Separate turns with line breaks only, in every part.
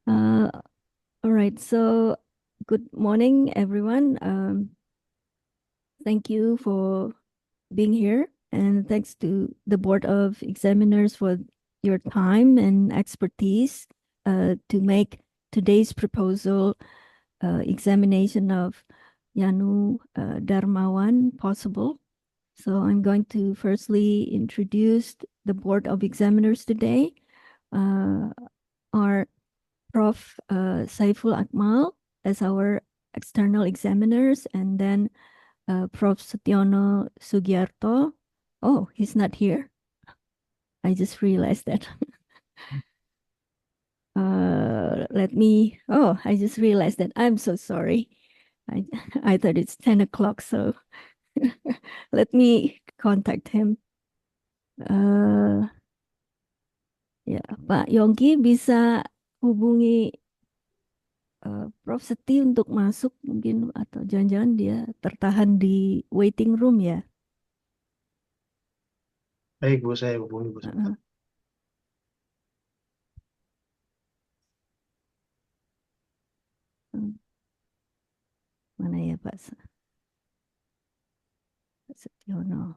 All right, so good morning, everyone. Thank you for being here, and thanks to the Board of Examiners for your time and expertise to make today's proposal examination of Yanu Darmawan possible. So I'm going to firstly introduce the Board of Examiners today. Our Prof. Saiful Akmal as our external examiners, and then Prof. Setiono Sugiarto. Oh, he's not here. I just realized that. I just realized that. I'm so sorry. I, I thought it's 10 o'clock, so let me contact him. Ya, Pak Yongki bisa hubungi Prof. Seti untuk masuk mungkin, atau jangan-jangan dia tertahan di waiting room ya.
Baik, Bu, saya hubungi, Bu.
Uh, Mana ya Pak Setiono?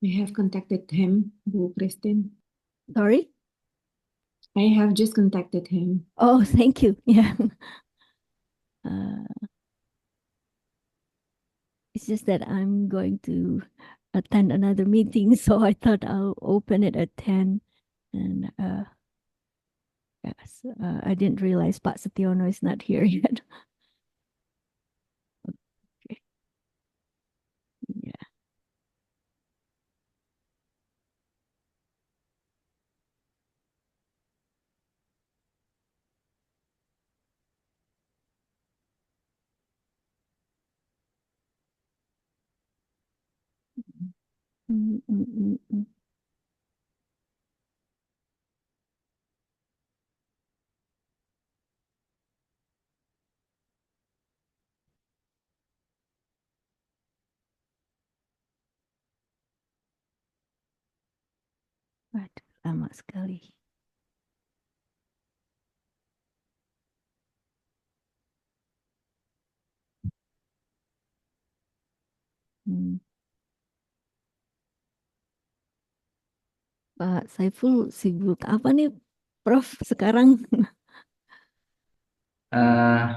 I have contacted him, Bu Christine.
Sorry?
I have just contacted him.
Oh, thank you. Yeah. It's just that I'm going to attend another meeting, so I thought I'll open it at 10. And yes, I didn't realize Pak Setiono is not here yet. Okay. Yeah. Mm, mm, mm, mm. Waduh, lama sekali. Hmm. Pak Saiful sibuk apa nih, Prof, sekarang?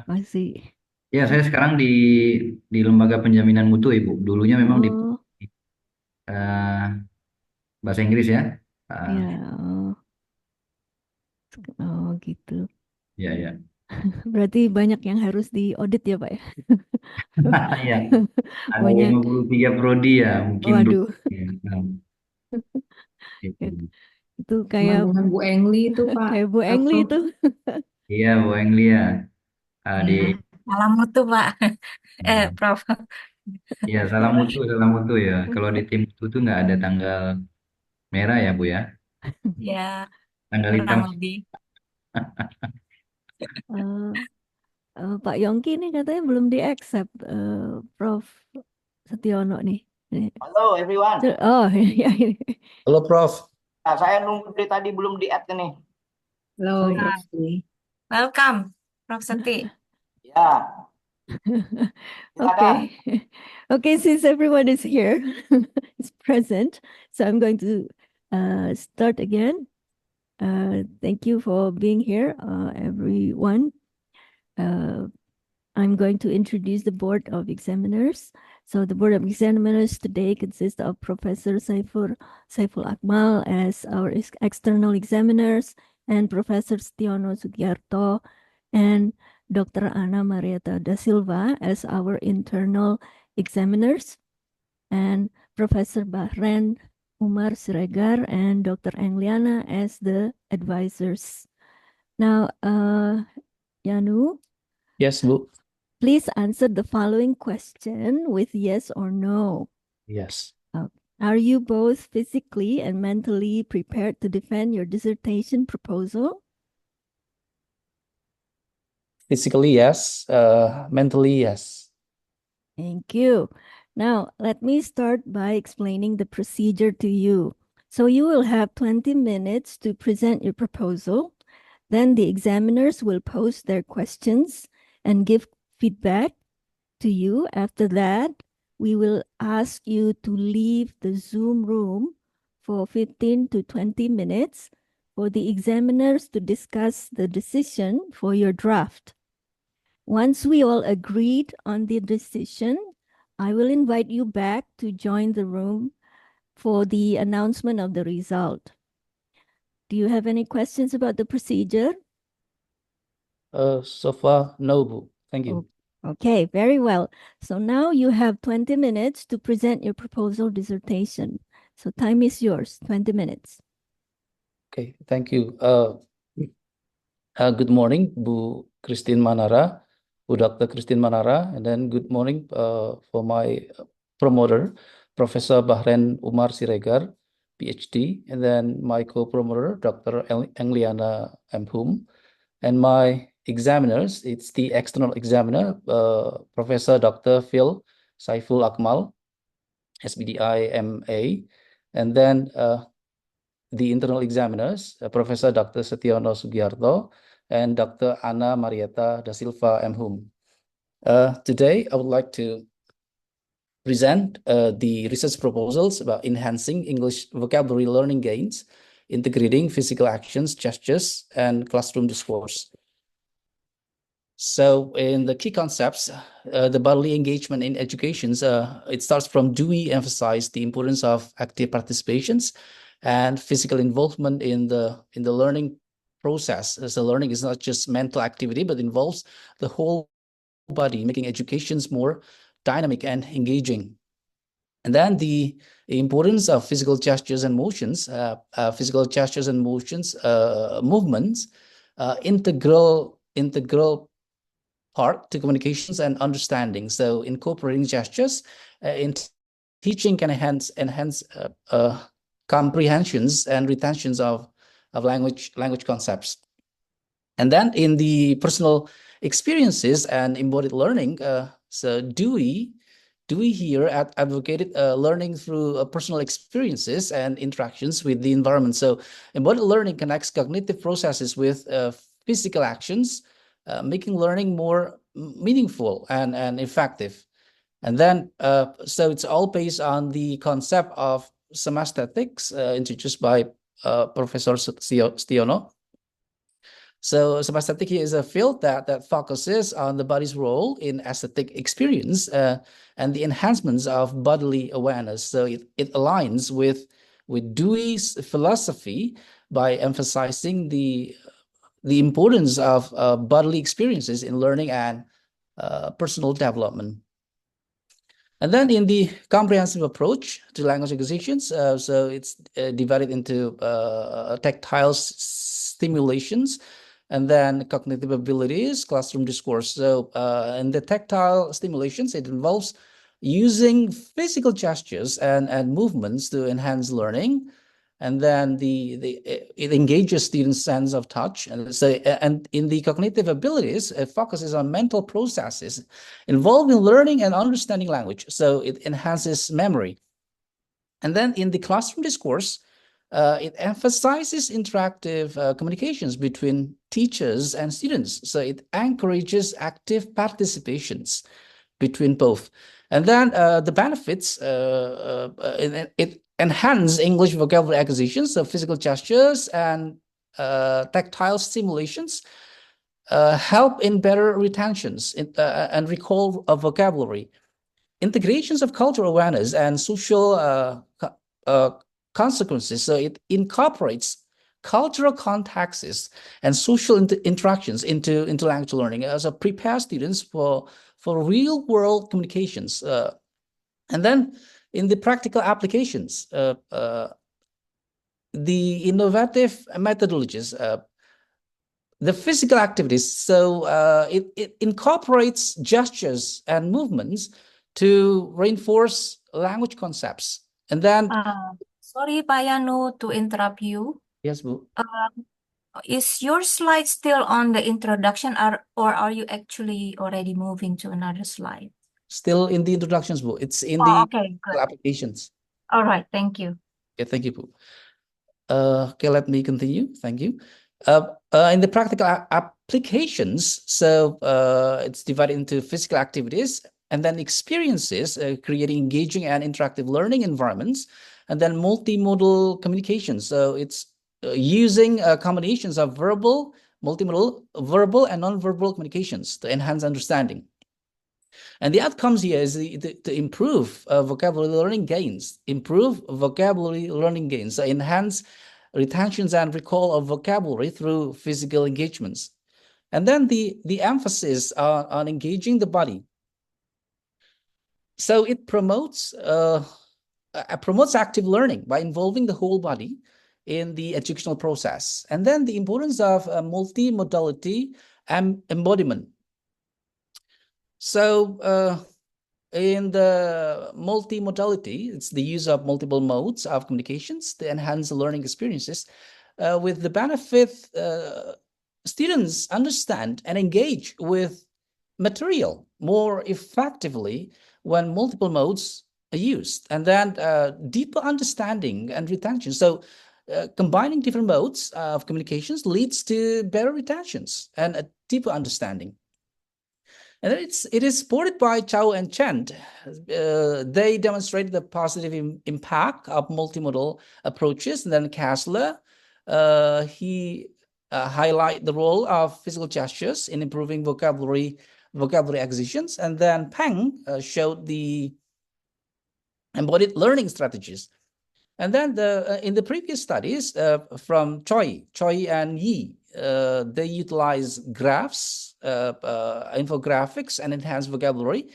Masih.
Ya, saya sekarang di Lembaga Penjaminan Mutu, Ibu. Dulunya memang di
Oh,
eh, bahasa Inggris ya.
ya. Oh, gitu.
Ya, ya.
Berarti banyak yang harus diaudit ya, Pak ya?
Ya, ada
Banyak.
53 prodi ya, mungkin dulu.
Waduh,
Ya, gitu.
itu
Sama
kayak
dengan Bu Engli itu, Pak.
kayak Bu Engli
Prof.
itu.
Iya, Bu Englia. Di
Ya, salam mutu Pak. Prof.
ya, salah mutu ya. Kalau di tim mutu tuh nggak ada tanggal merah ya, Bu ya.
Ya,
Tanggal
kurang
hitam.
lebih.
Pak Yongki ini katanya belum di-accept, Prof. Setiono nih.
Halo everyone.
Oh, ya ini.
Halo, Prof.
Nah, saya nunggu dari tadi belum di-add nih.
Halo,
Oh,
Prof.
Welcome, Prof. Seti.
Ya,
Okay.
silakan.
Okay, since everyone is here, is present, so I'm going to start again. Thank you for being here, everyone. I'm going to introduce the Board of Examiners. So the Board of Examiners today consists of Professor Saiful Akmal as our external examiners, and Professor Setiono Sugiarto and Dr. Ana Marieta da Silva as our internal examiners, and Professor Bahren Umar Siregar and Dr. Angliana as the advisors. Now, Yanu,
Yes, Bu.
please answer the following question with yes or no.
Yes.
Are you both physically and mentally prepared to defend your dissertation proposal?
Physically, yes. Mentally, yes.
Thank you. Now, let me start by explaining the procedure to you. So you will have 20 minutes to present your proposal. Then the examiners will pose their questions and give feedback to you. After that, we will ask you to leave the Zoom room for 15 to 20 minutes for the examiners to discuss the decision for your draft. Once we all agreed on the decision, I will invite you back to join the room for the announcement of the result. Do you have any questions about the procedure?
So far, no, Bu. Thank you.
Okay, very well. So now you have 20 minutes to present your proposal dissertation. So time is yours, 20 minutes.
Okay, thank you. Good morning, Bu Christine Manara, Bu Dr. Christine Manara, and then good morning for my promoter, Professor Bahren Umar Siregar, PhD, and then my co-promoter, Dr. Angliana M. Hum, and my examiners, it's the external examiner, Professor Dr. Phil Saiful Akmal, SBDI MA, and then the internal examiners, Professor Dr. Setiono Sugiarto and Dr. Ana Marieta da Silva M. Hum. Today, I would like to present the research proposals about enhancing English vocabulary learning gains, integrating physical actions, gestures, and classroom discourse. So in the key concepts, the bodily engagement in education, it starts from Dewey emphasized the importance of active participations and physical involvement in the learning process. So learning is not just mental activity, but involves the whole body, making educations more dynamic and engaging. And then the importance of physical gestures and motions, movements, integral part to communications and understanding. So incorporating gestures in teaching can enhance comprehensions and retentions of language concepts. And then in the personal experiences and embodied learning, so Dewey here advocated learning through personal experiences and interactions with the environment. So embodied learning connects cognitive processes with physical actions, making learning more meaningful and effective. And then, so it's all based on the concept of semasthetics introduced by Professor Setiono. So semasthetic here is a field that focuses on the body's role in aesthetic experience and the enhancements of bodily awareness. So it aligns with Dewey's philosophy by emphasizing the importance of bodily experiences in learning and personal development. And then in the comprehensive approach to language acquisitions, so it's divided into tactile stimulations, and then cognitive abilities, classroom discourse. So in the tactile stimulations, it involves using physical gestures and movements to enhance learning. And then it engages students' sense of touch. And so, and in the cognitive abilities, it focuses on mental processes involving learning and understanding language. So it enhances memory. And then in the classroom discourse, it emphasizes interactive communications between teachers and students. So it encourages active participations between both. And then the benefits, it enhance English vocabulary acquisitions, so physical gestures and tactile stimulations help in better retentions and recall of vocabulary. Integrations of cultural awareness and social consequences, so it incorporates cultural contexts and social interactions into language learning as a prepare students for real-world communications. And then in the practical applications, the innovative methodologies, the physical activities, so it incorporates gestures and movements to reinforce language concepts. And then
Sorry, Pak Yanu, to interrupt you.
Yes, Bu.
Is your slide still on the introduction, or are you actually already moving to another slide?
Still in the introductions, Bu. It's in
Oh,
the
okay, good.
applications.
All right, thank you.
Okay, thank you, Bu. Okay, let me continue. Thank you. In the practical applications, so it's divided into physical activities and then experiences, creating engaging and interactive learning environments, and then multimodal communication. So it's using combinations of multimodal, verbal and non-verbal communications to enhance understanding. And the outcomes here is to improve vocabulary learning gains, so enhance retentions and recall of vocabulary through physical engagements. And then the emphasis on engaging the body. So it promotes active learning by involving the whole body in the educational process. And then the importance of multimodality and embodiment. So in the multimodality, it's the use of multiple modes of communications to enhance learning experiences. With the benefit, students understand and engage with material more effectively when multiple modes are used, and then deeper understanding and retention. So combining different modes of communications leads to better retentions and a deeper understanding. And it is supported by Chow and Chen. They demonstrated the positive impact of multimodal approaches. And then Kessler, he highlighted the role of physical gestures in improving vocabulary acquisitions. And then Peng showed the embodied learning strategies. And then in the previous studies from Choi and Yi, they utilize graphs, infographics, and enhanced vocabulary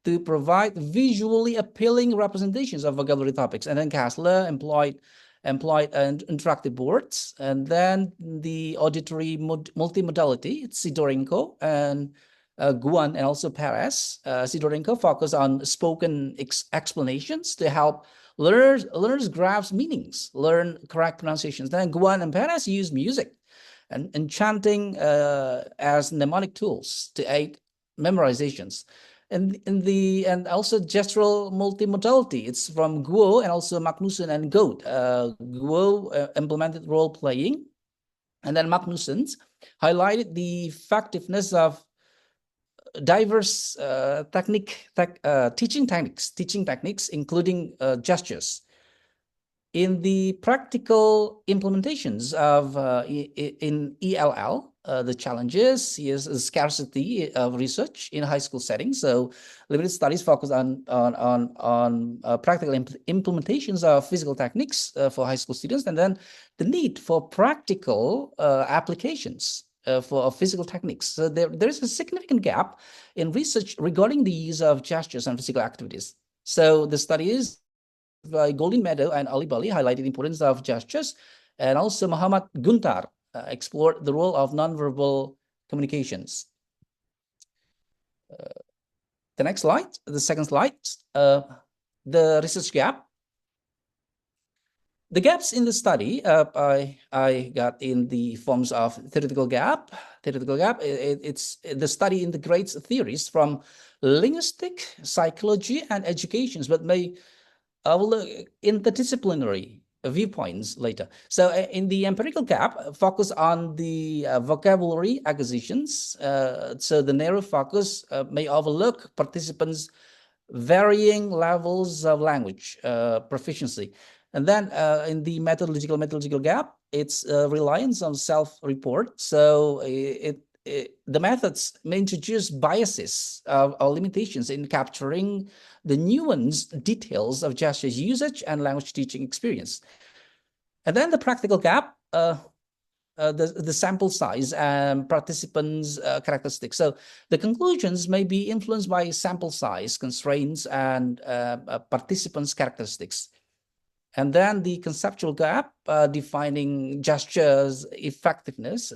to provide visually appealing representations of vocabulary topics. And then Kessler employed interactive boards. And then the auditory multimodality, it's Sidorenko and Guan and also Perez. Sidorenko focus on spoken explanations to help learners grasp meanings, learn correct pronunciations. Then Guan and Perez use music and chanting as mnemonic tools to aid memorizations. And also gestural multimodality. It's from Guo and also Magnussen and Goat. Guo implemented role playing, and then Magnussen highlighted the effectiveness of diverse teaching techniques, including gestures. In the practical implementations of in ELL, the challenges is a scarcity of research in high school settings. So limited studies focus on practical implementations of physical techniques for high school students, and then the need for practical applications for physical techniques. So there is a significant gap in research regarding the use of gestures and physical activities. So the studies by Goldin Meadow and Ali Bali highlighted the importance of gestures, and also Muhammad Guntar explored the role of nonverbal communications. The next slide, the second slide, the research gap. The gaps in the study I got in the forms of theoretical gap. It's the study integrates theories from linguistic, psychology, and educations, but may overlook interdisciplinary viewpoints later. So in the empirical gap, focus on the vocabulary acquisitions. So the narrow focus may overlook participants' varying levels of language proficiency. And then in the methodological gap, it's reliance on self-report. So the methods may introduce biases or limitations in capturing the nuanced details of gestures usage and language teaching experience. And then the practical gap, the sample size and participants' characteristics. So the conclusions may be influenced by sample size constraints and participants' characteristics. And then the conceptual gap, defining gestures effectiveness.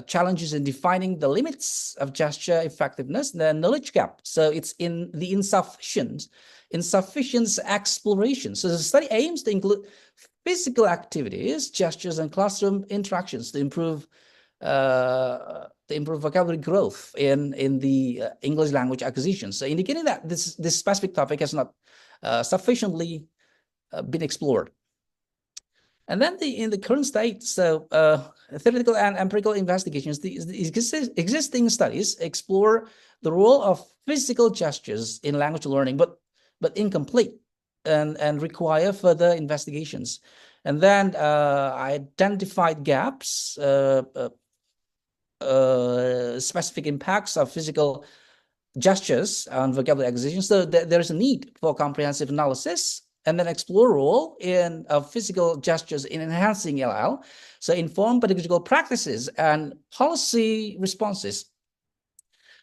Challenges in defining the limits of gesture effectiveness. The knowledge gap, so it's in the insufficient exploration. So the study aims to include physical activities, gestures, and classroom interactions to improve vocabulary growth in the English language acquisition. So indicating that this specific topic has not sufficiently been explored. And then in the current state, so theoretical and empirical investigations, the existing studies explore the role of physical gestures in language learning, but incomplete and require further investigations. And then identified gaps, specific impacts of physical gestures on vocabulary acquisition. So there's a need for comprehensive analysis and then explore role of physical gestures in enhancing ELL. So inform pedagogical practices and policy responses.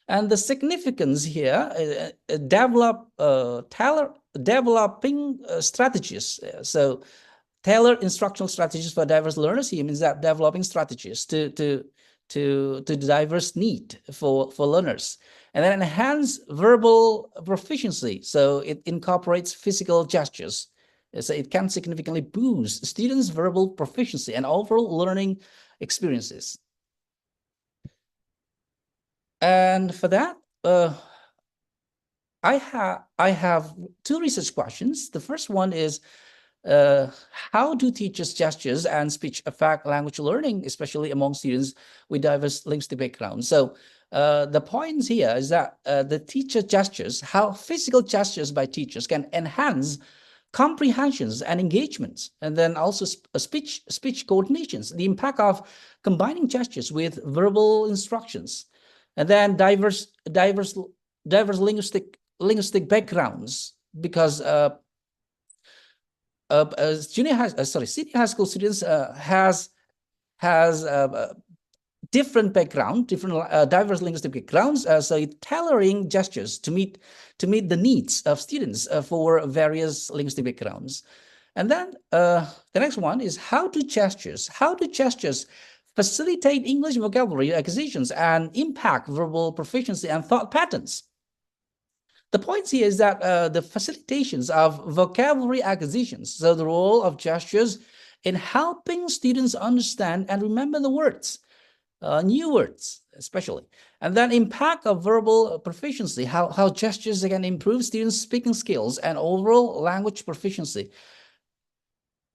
And the significance here, developing strategies. So tailor instructional strategies for diverse learners here means that developing strategies to the diverse need for learners. And then enhance verbal proficiency. So it incorporates physical gestures. So it can significantly boost students' verbal proficiency and overall learning experiences. And for that, I have two research questions. The first one is, how do teachers' gestures and speech affect language learning, especially among students with diverse linguistic backgrounds? So the points here is that the teacher gestures, how physical gestures by teachers can enhance comprehensions and engagements, and then also speech coordinations, the impact of combining gestures with verbal instructions, and then diverse linguistic backgrounds, because senior high school students has different background, diverse linguistic backgrounds. So it's tailoring gestures to meet the needs of students for various linguistic backgrounds. And then the next one is, how do gestures facilitate English vocabulary acquisitions and impact verbal proficiency and thought patterns? The point here is that the facilitations of vocabulary acquisitions, so the role of gestures in helping students understand and remember the words, new words especially, and then impact of verbal proficiency, how gestures can improve students' speaking skills and overall language proficiency,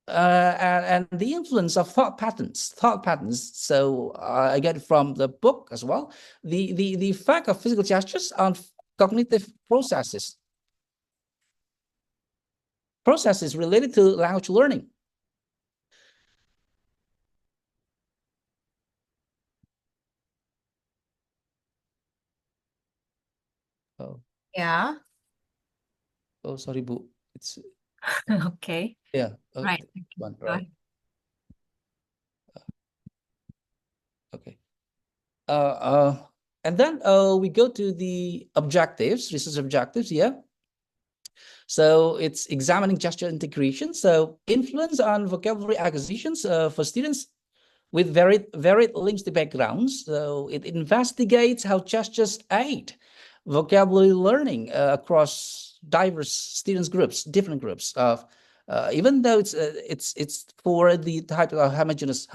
and the influence of thought patterns. So I get it from the book as well. The effect of physical gestures on cognitive processes related to language learning. Oh,
Yeah.
oh, sorry, Bu. It's
Okay.
yeah.
Right.
One,
Go
right.
ahead.
Okay. And then we go to the objectives, research objectives. Yeah. So it's examining gesture integration. So influence on vocabulary acquisitions for students with varied linguistic backgrounds. So it investigates how gestures aid vocabulary learning across diverse students groups, different groups of, even though it's for the type of homogeneous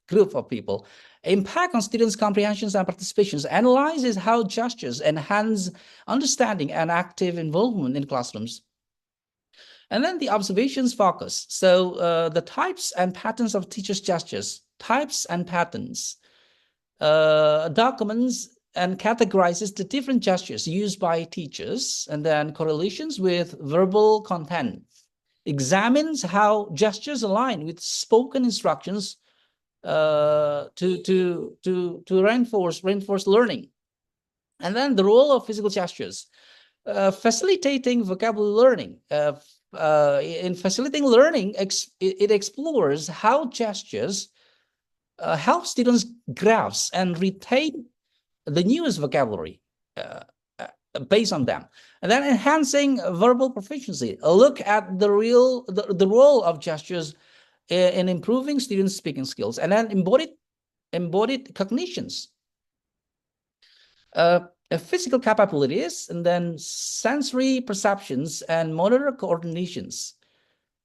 group of people. Impact on students' comprehensions and participations, analyzes how gestures enhance understanding and active involvement in classrooms. And then the observations focus. So the types and patterns of teachers' gestures, types and patterns, documents and categorizes the different gestures used by teachers, and then correlations with verbal content, examines how gestures align with spoken instructions to reinforce learning. And then the role of physical gestures, facilitating vocabulary learning. In facilitating learning, it explores how gestures help students grasp and retain the newest vocabulary based on them. And then enhancing verbal proficiency, a look at the role of gestures in improving students' speaking skills. And then embodied cognitions, physical capabilities, and then sensory perceptions and motor coordinations.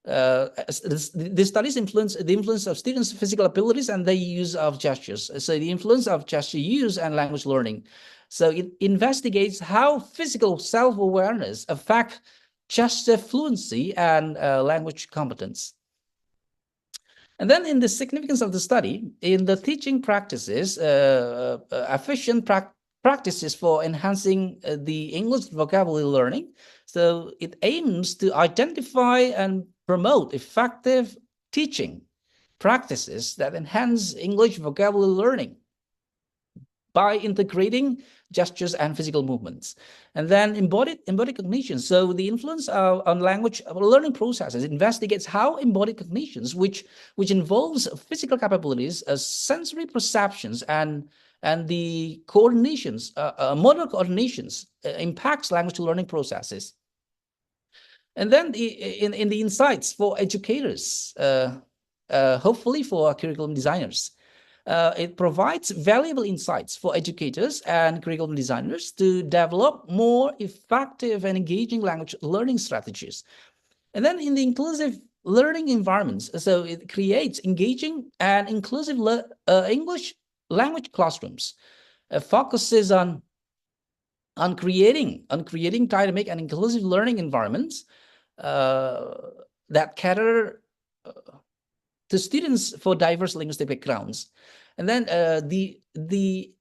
The studies influence the influence of students' physical abilities and the use of gestures. So the influence of gesture use and language learning. So it investigates how physical self-awareness affect gesture fluency and language competence. And then in the significance of the study, in the teaching practices, efficient practices for enhancing the English vocabulary learning. So it aims to identify and promote effective teaching practices that enhance English vocabulary learning by integrating gestures and physical movements. And then embodied cognition. So the influence on language learning processes investigates how embodied cognitions, which involves physical capabilities, sensory perceptions, and the coordinations, motor coordinations, impacts language learning processes. And then in the insights for educators, hopefully for curriculum designers. It provides valuable insights for educators and curriculum designers to develop more effective and engaging language learning strategies. And then in the inclusive learning environments, so it creates engaging and inclusive English language classrooms. Focuses on creating dynamic and inclusive learning environments that cater to students for diverse linguistic backgrounds. And then the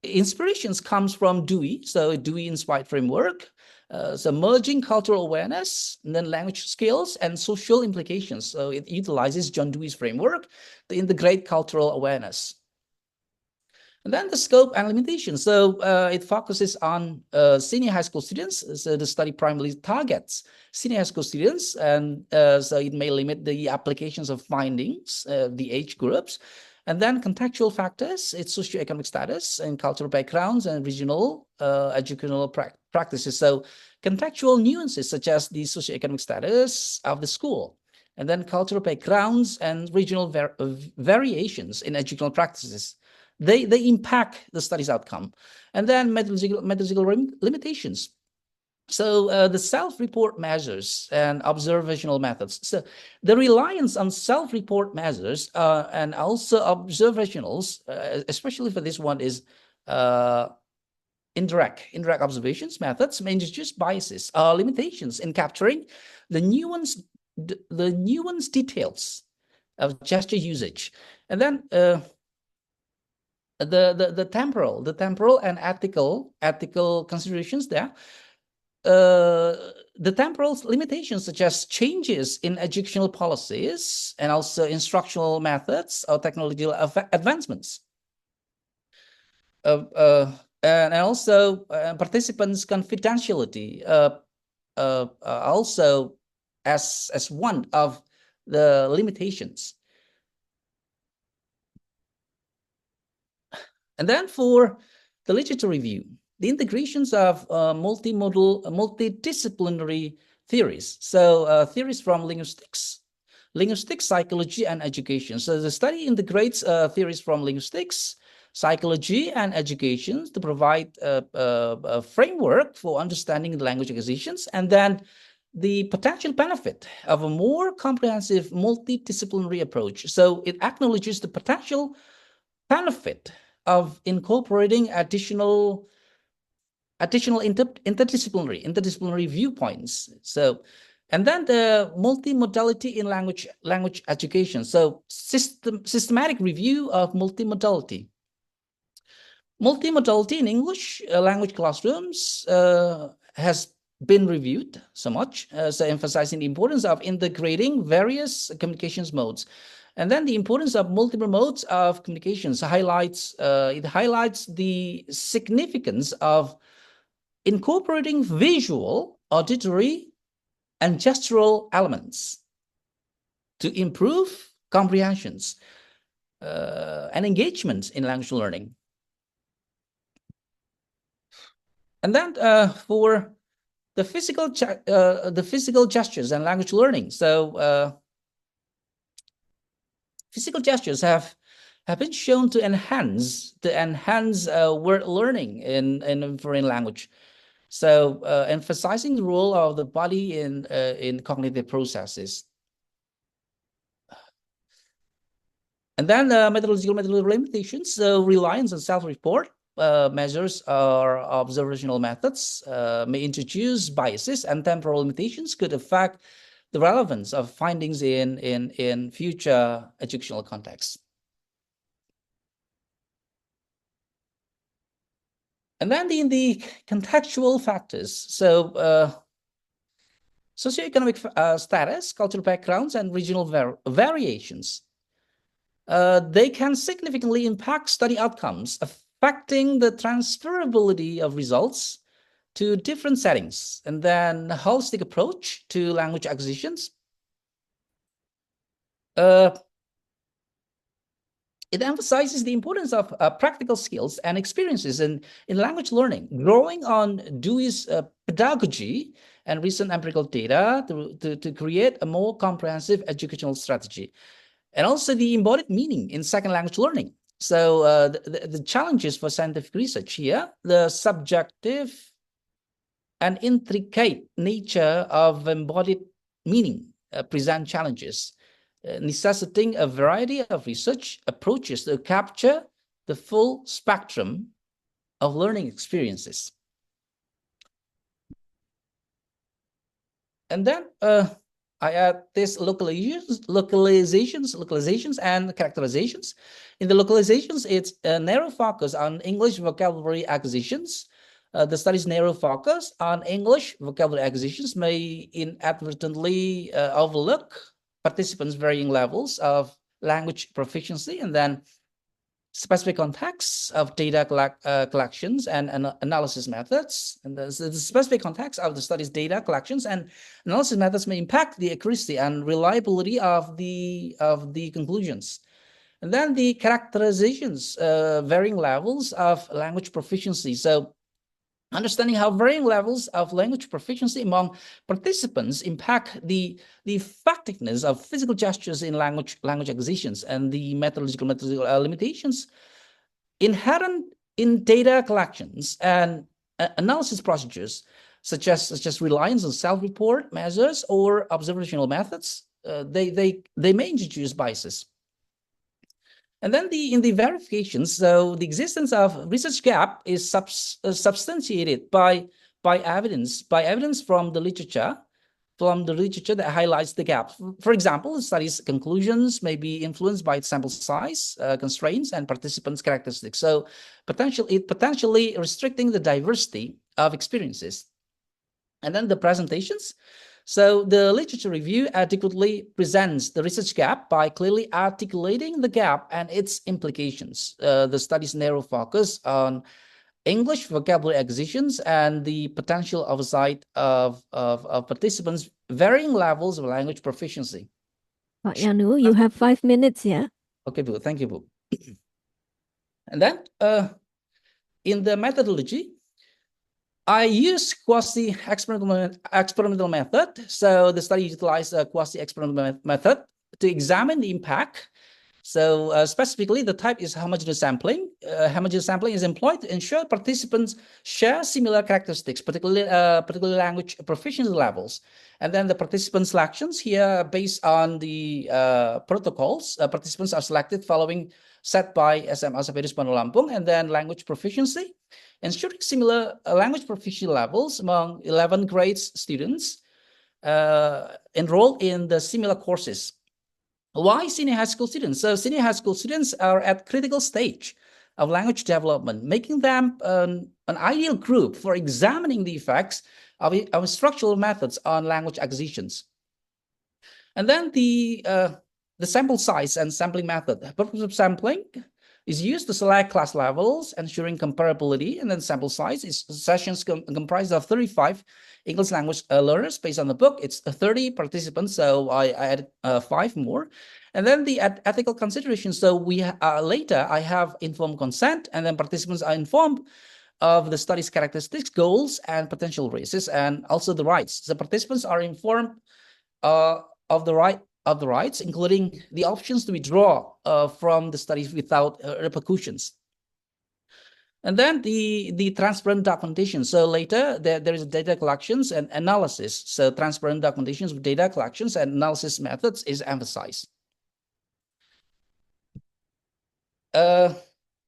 inspirations comes from Dewey, so Dewey inspired framework, so merging cultural awareness, and then language skills and social implications. So it utilizes John Dewey's framework to integrate cultural awareness. And then the scope and limitations. So it focuses on senior high school students. So the study primarily targets senior high school students, and so it may limit the applications of findings, the age groups. And then contextual factors, its socioeconomic status and cultural backgrounds and regional educational practices. So contextual nuances such as the socioeconomic status of the school, and then cultural backgrounds and regional variations in educational practices. They impact the study's outcome. And then methodological limitations. So the self-report measures and observational methods. So the reliance on self-report measures and also observationals, especially for this one, is indirect observations methods may introduce biases, limitations in capturing the nuanced details of gesture usage. And then the temporal and ethical considerations there. The temporal limitations such as changes in educational policies and also instructional methods or technological advancements. And also participants' confidentiality also as one of the limitations. And then for the literature review, the integrations of multidisciplinary theories. So theories from linguistics, psychology, and education. So the study integrates theories from linguistics, psychology, and education to provide a framework for understanding the language acquisitions, and then the potential benefit of a more comprehensive multidisciplinary approach. So it acknowledges the potential benefit of incorporating additional interdisciplinary viewpoints. So, and then the multimodality in language education. So systematic review of multimodality. Multimodality in English language classrooms has been reviewed so much, so emphasizing the importance of integrating various communications modes. And then the importance of multiple modes of communications highlights the significance of incorporating visual, auditory, and gestural elements to improve comprehensions and engagement in language learning. And then for the physical gestures and language learning. So physical gestures have been shown to enhance word learning in foreign language. So emphasizing the role of the body in cognitive processes. And then methodological limitations. So reliance on self-report measures or observational methods may introduce biases, and temporal limitations could affect the relevance of findings in future educational contexts. And then in the contextual factors, so socioeconomic status, cultural backgrounds, and regional variations, they can significantly impact study outcomes, affecting the transferability of results to different settings. And then a holistic approach to language acquisitions. It emphasizes the importance of practical skills and experiences in language learning, drawing on Dewey's pedagogy and recent empirical data to create a more comprehensive educational strategy. And also the embodied meaning in second language learning. So the challenges for scientific research here, the subjective and intricate nature of embodied meaning present challenges, necessitating a variety of research approaches to capture the full spectrum of learning experiences. And then I add this localizations and characterizations. In the localizations, it's a narrow focus on English vocabulary acquisitions. The study's narrow focus on English vocabulary acquisitions may inadvertently overlook participants' varying levels of language proficiency, and then specific contexts of data collections and analysis methods. And the specific context of the study's data collections and analysis methods may impact the accuracy and reliability of the conclusions. And then the characterizations, varying levels of language proficiency. So understanding how varying levels of language proficiency among participants impact the effectiveness of physical gestures in language acquisitions and the methodological limitations inherent in data collections and analysis procedures, such as reliance on self-report measures or observational methods. They may introduce biases. And then in the verifications, so the existence of research gap is substantiated by evidence from the literature that highlights the gap. For example, the study's conclusions may be influenced by its sample size, constraints, and participants' characteristics. So potentially restricting the diversity of experiences. And then the presentations. So the literature review adequately presents the research gap by clearly articulating the gap and its implications. The study's narrow focus on English vocabulary acquisitions and the potential oversight of participants' varying levels of language proficiency.
Pak Yanu, you have 5 minutes, yeah?
Okay, Bu. Thank you, Bu. And then in the methodology, I use quasi-experimental method. So the study utilized a quasi-experimental method to examine the impact. So specifically, the type is homogeneous sampling. Homogeneous sampling is employed to ensure participants share similar characteristics, particularly language proficiency levels. And then the participant selections here based on the protocols. Participants are selected following set by SMA Sapedus Pondok Lampung, and then language proficiency, ensuring similar language proficiency levels among 11 grades students enrolled in the similar courses. Why senior high school students? So senior high school students are at critical stage of language development, making them an ideal group for examining the effects of structural methods on language acquisitions. And then the sample size and sampling method. The purpose of sampling is used to select class levels, ensuring comparability, and then sample size is sessions comprised of 35 English language learners. Based on the book, it's 30 participants, so I added 5 more. And then the ethical considerations. So we later I have informed consent, and then participants are informed of the study's characteristics, goals, and potential risks, and also the rights. The participants are informed of the rights, including the options to withdraw from the study without repercussions. And then the transparent documentation. So later there is data collections and analysis. So transparent documentations with data collections and analysis methods is emphasized. And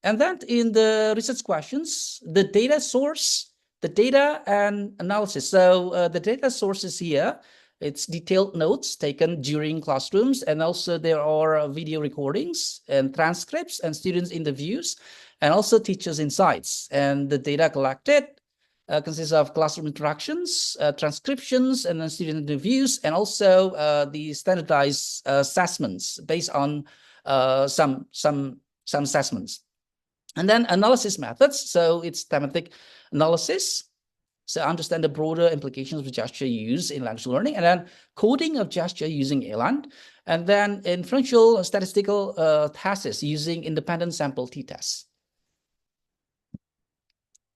then in the research questions, the data source, the data and analysis. So the data sources here It's detailed notes taken during classrooms, and also there are video recordings and transcripts and students interviews, and also teachers' insights. And the data collected consists of classroom interactions, transcriptions, and then student interviews, and also the standardized assessments based on some assessments. And then analysis methods. So it's thematic analysis. So understand the broader implications of gesture use in language learning, and then coding of gesture using ELAN, and then inferential statistical tests using independent sample t-tests.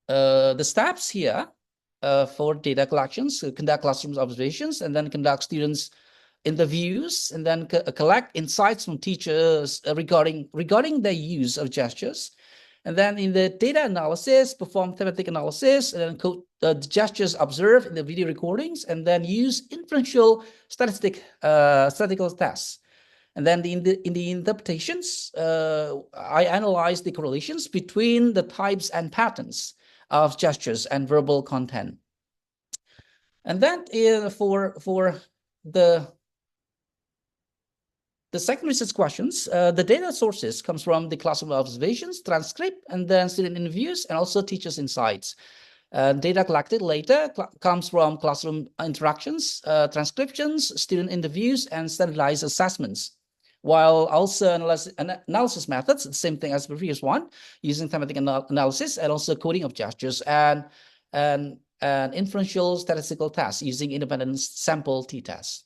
The steps here for data collections, so conduct classroom observations, and then conduct students interviews, and then collect insights from teachers regarding their use of gestures. And then in the data analysis, perform thematic analysis, and then code the gestures observed in the video recordings, and then use inferential statistical tests. And then in the interpretations, I analyze the correlations between the types and patterns of gestures and verbal content. And then for the second research questions, the data sources comes from the classroom observations, transcript, and then student interviews, and also teachers' insights. Data collected later comes from classroom interactions, transcriptions, student interviews, and standardized assessments. While also analysis methods, the same thing as the previous one, using thematic analysis and also coding of gestures, and inferential statistical tests using independent sample t-tests.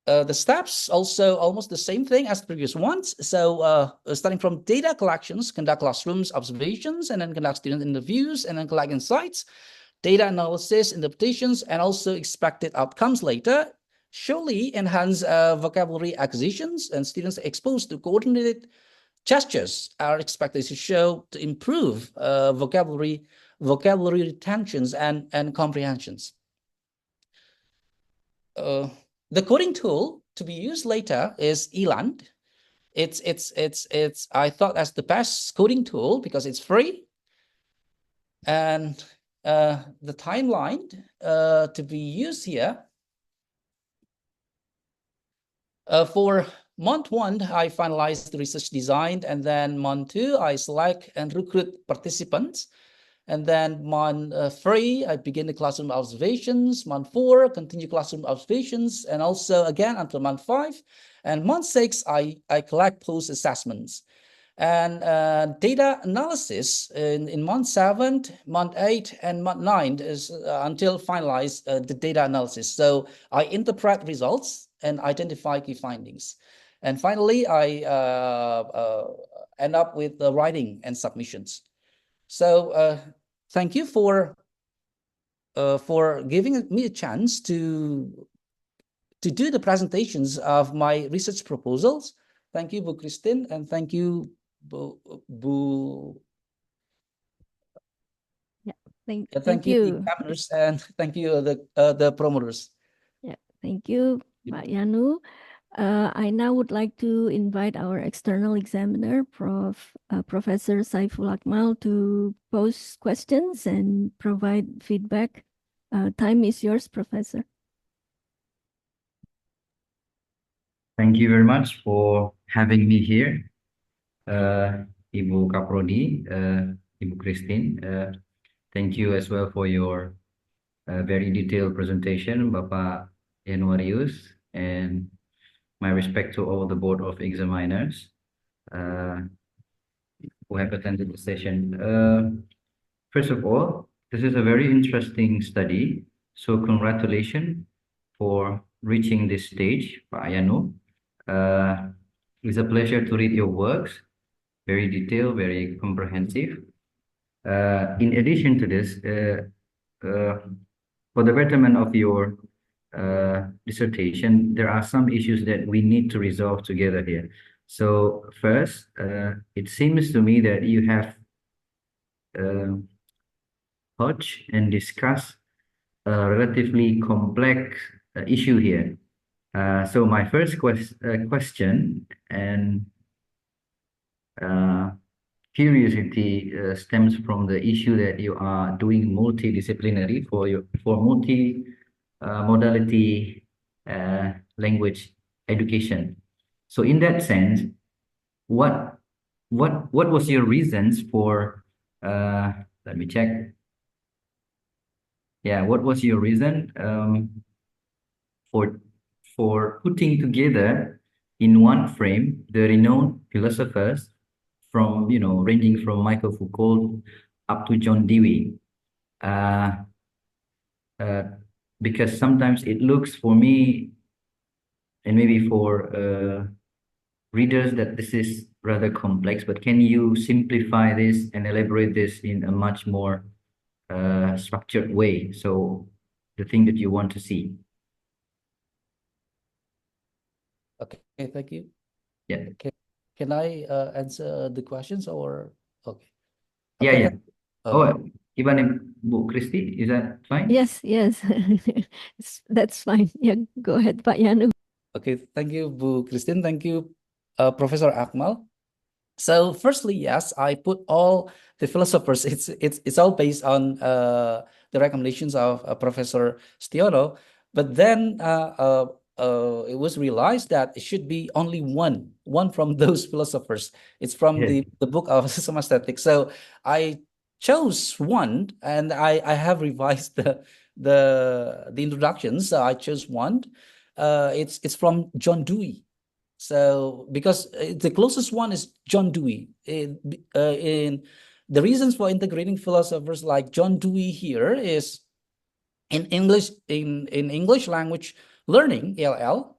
The steps also almost the same thing as the previous ones. So starting from data collections, conduct classrooms observations, and then conduct student interviews, and then collect insights, data analysis, interpretations, and also expected outcomes later. Surely enhance vocabulary acquisitions, and students exposed to coordinated gestures are expected to show to improve vocabulary retentions and comprehensions. The coding tool to be used later is ELAN. It's I thought that's the best coding tool because it's free. And the timeline to be used here, for month 1, I finalized the research design, and then month 2, I select and recruit participants. And then month 3, I begin the classroom observations. Month 4, continue classroom observations, and also again until month 5. And month 6, I collect post assessments. And data analysis in month 7, month 8, and month 9 is until finalize the data analysis. So I interpret results and identify key findings. And finally, I end up with the writing and submissions. So thank you for giving me a chance to do the presentations of my research proposals. Thank you, Bu Christine, and thank you, Bu.
Yeah,
Thank
thank
you, the
you.
examiners, and thank you, the promoters.
Yeah, thank you, Pak Yanu. I now would like to invite our external examiner, Professor Saiful Akmal, to pose questions and provide feedback. Time is yours, Professor.
Thank you very much for having me here, Ibu Kaprodi, Ibu Christine. Thank you as well for your very detailed presentation, Bapak Yanuarius, and my respect to all the Board of Examiners who have attended the session. First of all, this is a very interesting study, so congratulations for reaching this stage, Pak Yanu. It's a pleasure to read your works, very detailed, very comprehensive. In addition to this, for the betterment of your dissertation, there are some issues that we need to resolve together here. So first, it seems to me that you have touched and discussed a relatively complex issue here. So my first question and curiosity stems from the issue that you are doing multidisciplinary for modality language education. So in that sense, what was your reasons for let me check. Yeah, what was your reason for putting together in one frame the renowned philosophers from, ranging from Michael Foucault up to John Dewey? Uh, because sometimes it looks for me, and maybe for readers, that this is rather complex, but can you simplify this and elaborate this in a much more structured way? So the thing that you want to see.
Okay, thank you.
Yeah.
Can I answer the questions or okay?
Yeah,
Okay,
yeah.
uh,
Oh, even Bu Christy, is that fine?
Yes, yes. That's fine. Yeah, go ahead, Pak Yanu.
Okay, thank you, Bu Christine. Thank you, Professor Akmal. So, firstly, yes, I put all the philosophers. It's all based on the recommendations of Professor Stiono. But then it was realized that it should be only one from those philosophers. It's from
Yes.
the book of System Aesthetic. So I chose one, and I have revised the introductions. So I chose one. It's from John Dewey. So because the closest one is John Dewey. In the reasons for integrating philosophers like John Dewey here is in English language learning, ELL.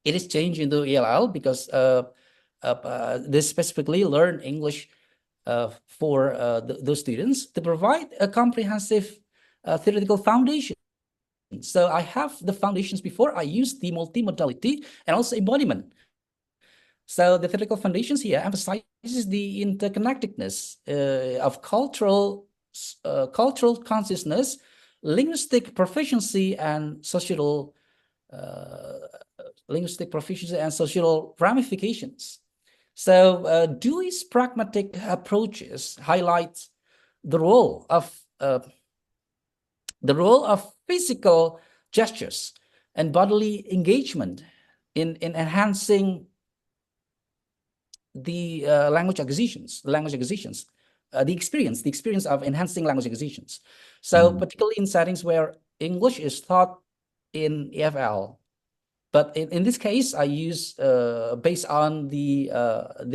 It is changed into ELL because they specifically learn English for those students to provide a comprehensive theoretical foundation. So I have the foundations before I use the multimodality and also embodiment. So the theoretical foundations here emphasizes the interconnectedness of cultural consciousness, linguistic proficiency, and social ramifications. So Dewey's pragmatic approaches highlight the role of physical gestures and bodily engagement in enhancing the language acquisitions, the experience of enhancing language acquisitions. So particularly in settings where English is taught in EFL, but in this case, I use based on the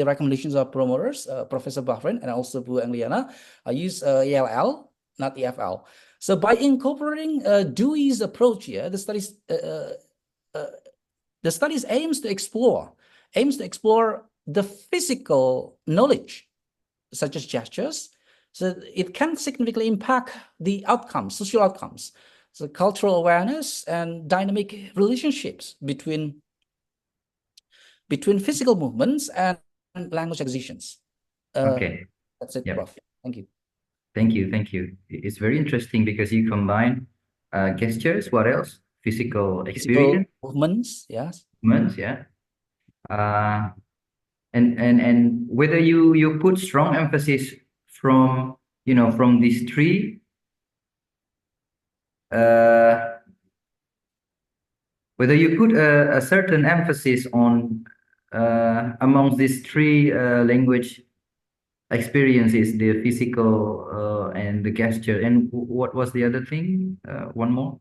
recommendations of promoters, Professor Bahrain and also Bu Angliana, I use ELL, not EFL. So by incorporating Dewey's approach here, the studies aims to explore the physical knowledge, such as gestures, so it can significantly impact the outcomes, social outcomes, so cultural awareness and dynamic relationships between physical movements and language acquisitions.
Okay.
That's it,
Yep.
Prof. Thank you.
Thank you. Thank you. It's very interesting because you combine gestures. What else? Physical experience.
Movements, yes.
Movements, yeah. And whether you put strong emphasis from these three, whether you put a certain emphasis on amongst these three language experiences, the physical and the gesture, and what was the other thing? One more.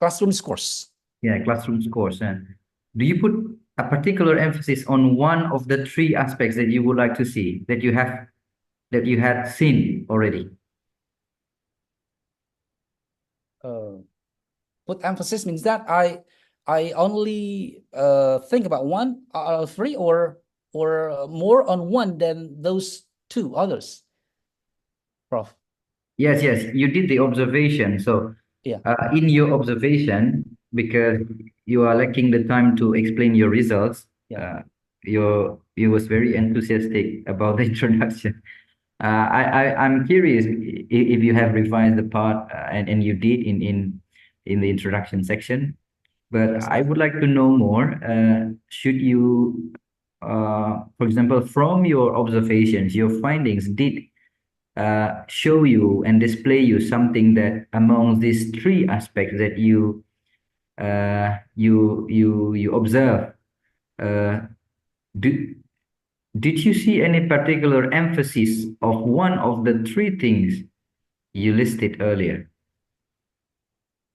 Classroom discourse.
Yeah, classroom discourse. And do you put a particular emphasis on one of the three aspects that you would like to see, that you had seen already?
Put emphasis means that I only think about one out of three, or more on one than those two others, Prof.
Yes, you did the observation. So
Yeah.
In your observation, because you are lacking the time to explain your results,
Yeah.
you was very enthusiastic about the introduction. I'm curious if you have revised the part and you did in the introduction section, but I would like to know more. Should you, for example, from your observations, your findings, did show you and display you something that among these three aspects that you observe, did you see any particular emphasis of one of the three things you listed earlier?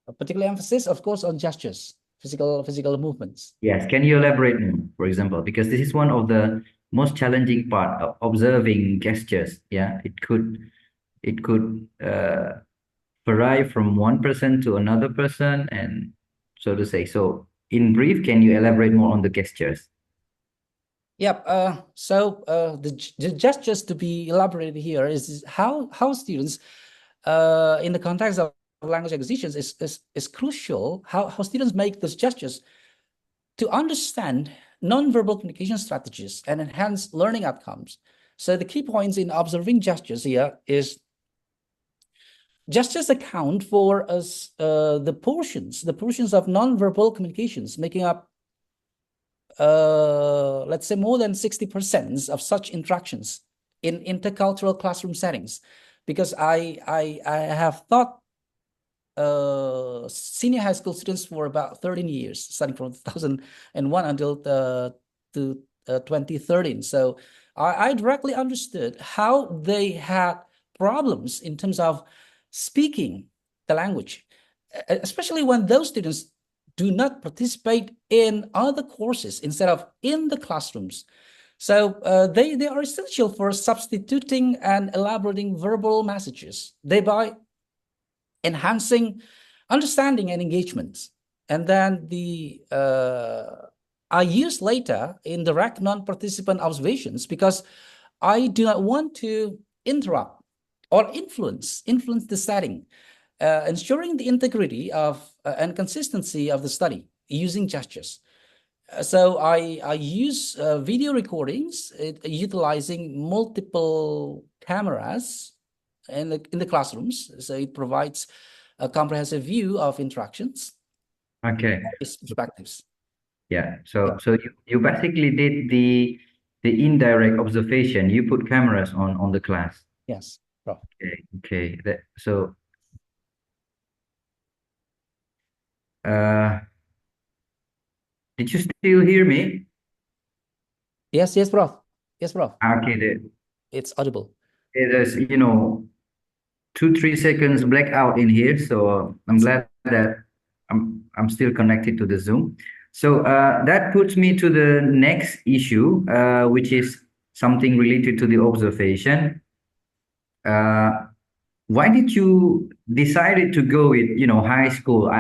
A particular emphasis, of course, on gestures, physical movements.
Yes, can you elaborate more, for example? Because this is one of the most challenging part of observing gestures. Yeah, it could vary from one person to another person, and so to say. So, in brief, can you elaborate more on the gestures?
Yep. The gestures to be elaborated here is how students, in the context of language acquisitions, is crucial. How students make those gestures to understand non-verbal communication strategies and enhance learning outcomes. So the key points in observing gestures here is gestures account for the portions of non-verbal communications, making up let's say more than 60% of such interactions in intercultural classroom settings, because I have taught senior high school students for about 13 years, starting from 2001 until 2013. So I directly understood how they had problems in terms of speaking the language, especially when those students do not participate in other courses instead of in the classrooms. So they are essential for substituting and elaborating verbal messages, thereby enhancing understanding and engagement. And then I use later in direct non-participant observations because I do not want to interrupt or influence the setting, ensuring the integrity of and consistency of the study using gestures. So I use video recordings utilizing multiple cameras in the classrooms. So it provides a comprehensive view of interactions.
Okay.
Perspectives.
Yeah. So you basically did the indirect observation. You put cameras on the class.
Yes. Prof.
Okay. Did you still hear me?
Yes, Prof. Yes, Prof.
Okay.
It's audible.
There's 2-3 seconds blackout in here, so I'm glad that I'm still connected to the Zoom. So that puts me to the next issue, which is something related to the observation. Why did you decided to go with high school?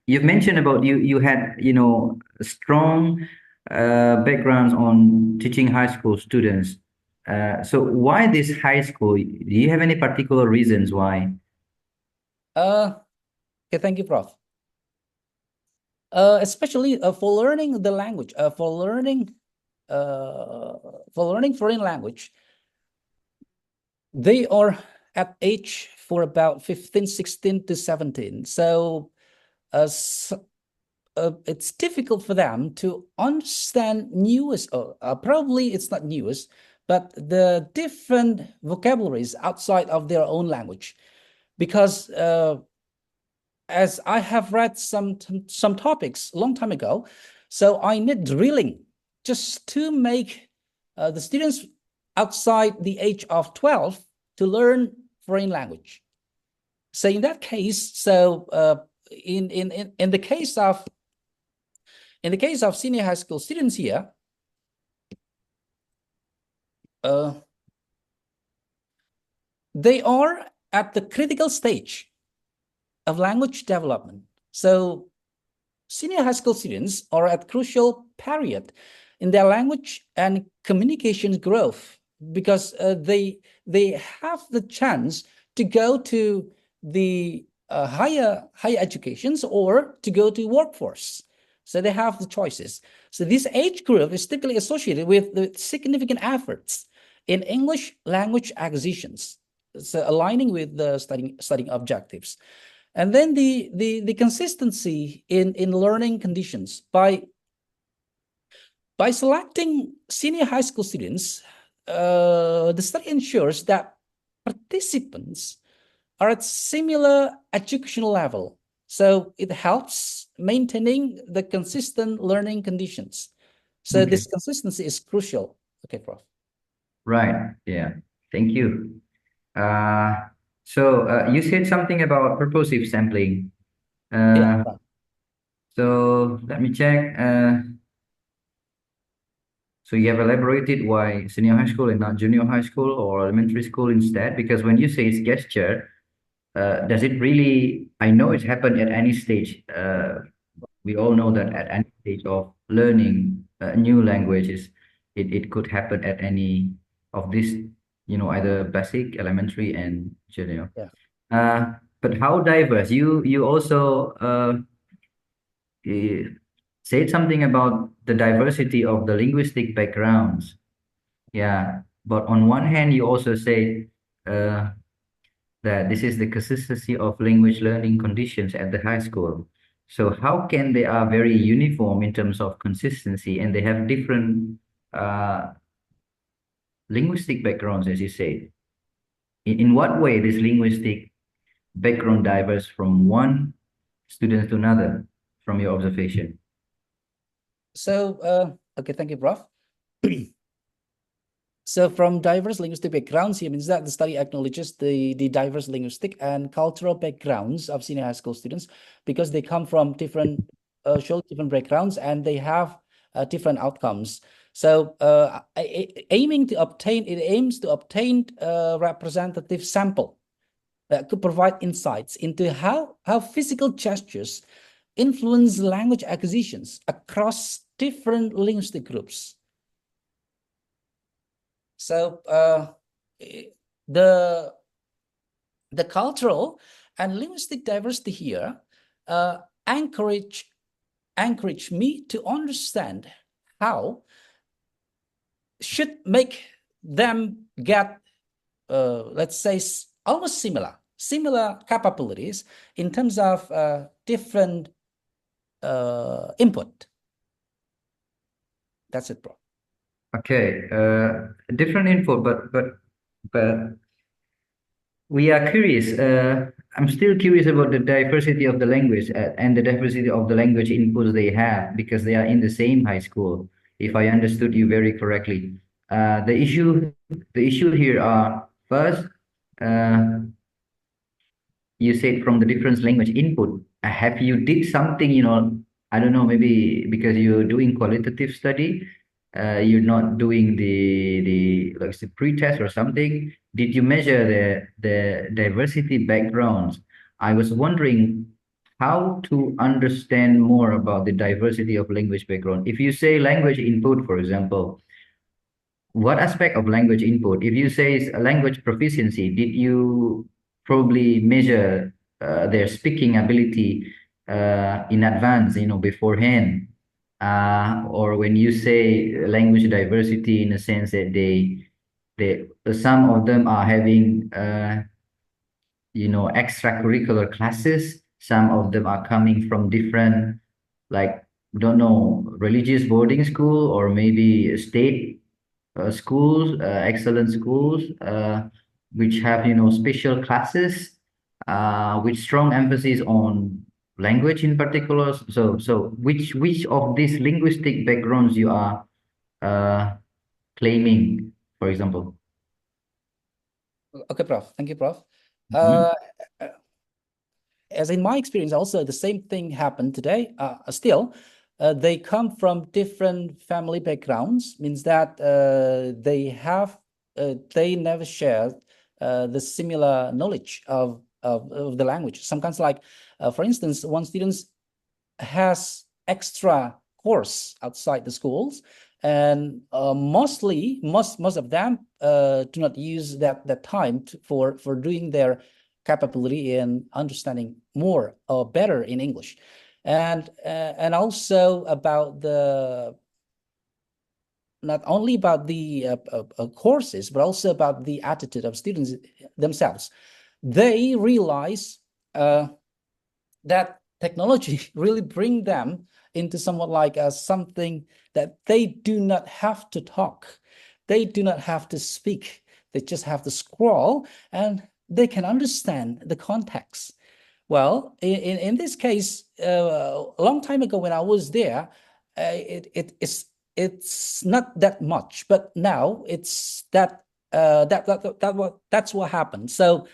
You've mentioned about you had strong backgrounds on teaching high school students. So why this high school? Do you have any particular reasons why?
Okay, thank you, Prof. Especially for learning the language, for learning foreign language, they are at age for about 15, 16 to 17. So it's difficult for them to understand newest, probably it's not newest, but the different vocabularies outside of their own language. Because as I have read some topics a long time ago, so I need drilling just to make the students outside the age of 12 to learn foreign language. So in that case, so in the case of senior high school students here, they are at the critical stage of language development. So senior high school students are at crucial period in their language and communication growth, because they have the chance to go to the higher educations or to go to workforce. So they have the choices. So this age group is typically associated with the significant efforts in English language acquisitions, so aligning with the studying objectives. And then the consistency in learning conditions. By selecting senior high school students, the study ensures that participants are at similar educational level. So it helps maintaining the consistent learning conditions. So
Okay.
this consistency is crucial. Okay, Prof.
Right. Yeah. Thank you. So you said something about purposive sampling.
Yeah, right.
So let me check. So you have elaborated why senior high school and not junior high school or elementary school instead? Because when you say it's gesture, does it really? I know it's happened at any stage. We all know that at any stage of learning new languages, it could happen at any of this, either basic, elementary, and junior.
Yeah.
But how diverse? You also said something about the diversity of the linguistic backgrounds. Yeah, but on one hand, you also say that this is the consistency of language learning conditions at the high school. So how can they are very uniform in terms of consistency and they have different linguistic backgrounds, as you say? In what way this linguistic background diverse from one student to another from your observation?
So, okay, thank you, Prof. So from diverse linguistic backgrounds here means that the study acknowledges the diverse linguistic and cultural backgrounds of senior high school students because they come from different different backgrounds and they have different outcomes. So it aims to obtain a representative sample that could provide insights into how physical gestures influence language acquisitions across different linguistic groups. So the cultural and linguistic diversity here encourage me to understand how should make them get let's say almost similar capabilities in terms of different input. That's it, bro.
Okay, different input, but we are curious. I'm still curious about the diversity of the language and the diversity of the language inputs they have because they are in the same high school. If I understood you very correctly, the issue here are first, you said from the different language input. Have you did something? I don't know. Maybe because you're doing qualitative study, you're not doing the like the pre-test or something. Did you measure the diversity backgrounds? I was wondering how to understand more about the diversity of language background. If you say language input, for example, what aspect of language input? If you say language proficiency, did you probably measure their speaking ability in advance, beforehand? Or when you say language diversity, in a sense that some of them are having extracurricular classes, some of them are coming from different, like, don't know, religious boarding school or maybe state schools, excellent schools, which have special classes with strong emphasis on language in particular. So which of these linguistic backgrounds you are claiming, for example?
Okay, Prof. Thank you, Prof.
Mhm.
As in my experience, also the same thing happened today. Still, they come from different family backgrounds. Means that they never share the similar knowledge of the language. Sometimes, like for instance, one student has extra course outside the schools, and most of them do not use that time for doing their capability in understanding more or better in English, and also about the not only about the courses, but also about the attitude of students themselves. They realize that technology really bring them into somewhat like something that they do not have to talk, they do not have to speak, They just have to scroll and they can understand the context. Well, in this case, a long time ago when I was there, it's not that much, but now it's that's what happened. So,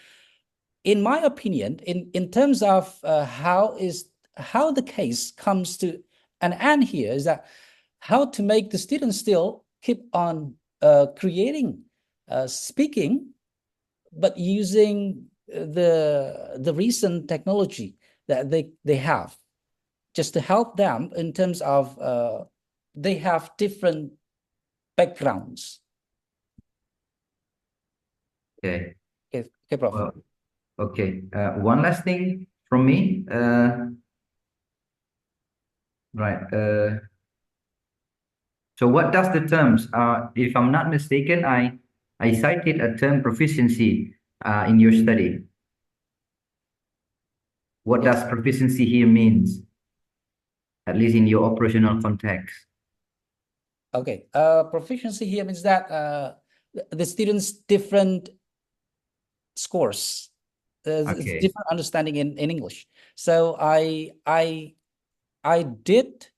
in my opinion, in terms of how the case comes to an end here is that how to make the students still keep on creating, speaking, but using the recent technology that they have, just to help them in terms of they have different backgrounds.
Okay.
Okay, Prof.
Well, okay. One last thing from me. Right. So what does the terms, if I'm not mistaken, I cited a term proficiency in your study. What
Yes.
does proficiency here means, at least in your operational context?
Okay. Proficiency here means that the students' different scores,
Okay.
different understanding in English. So I did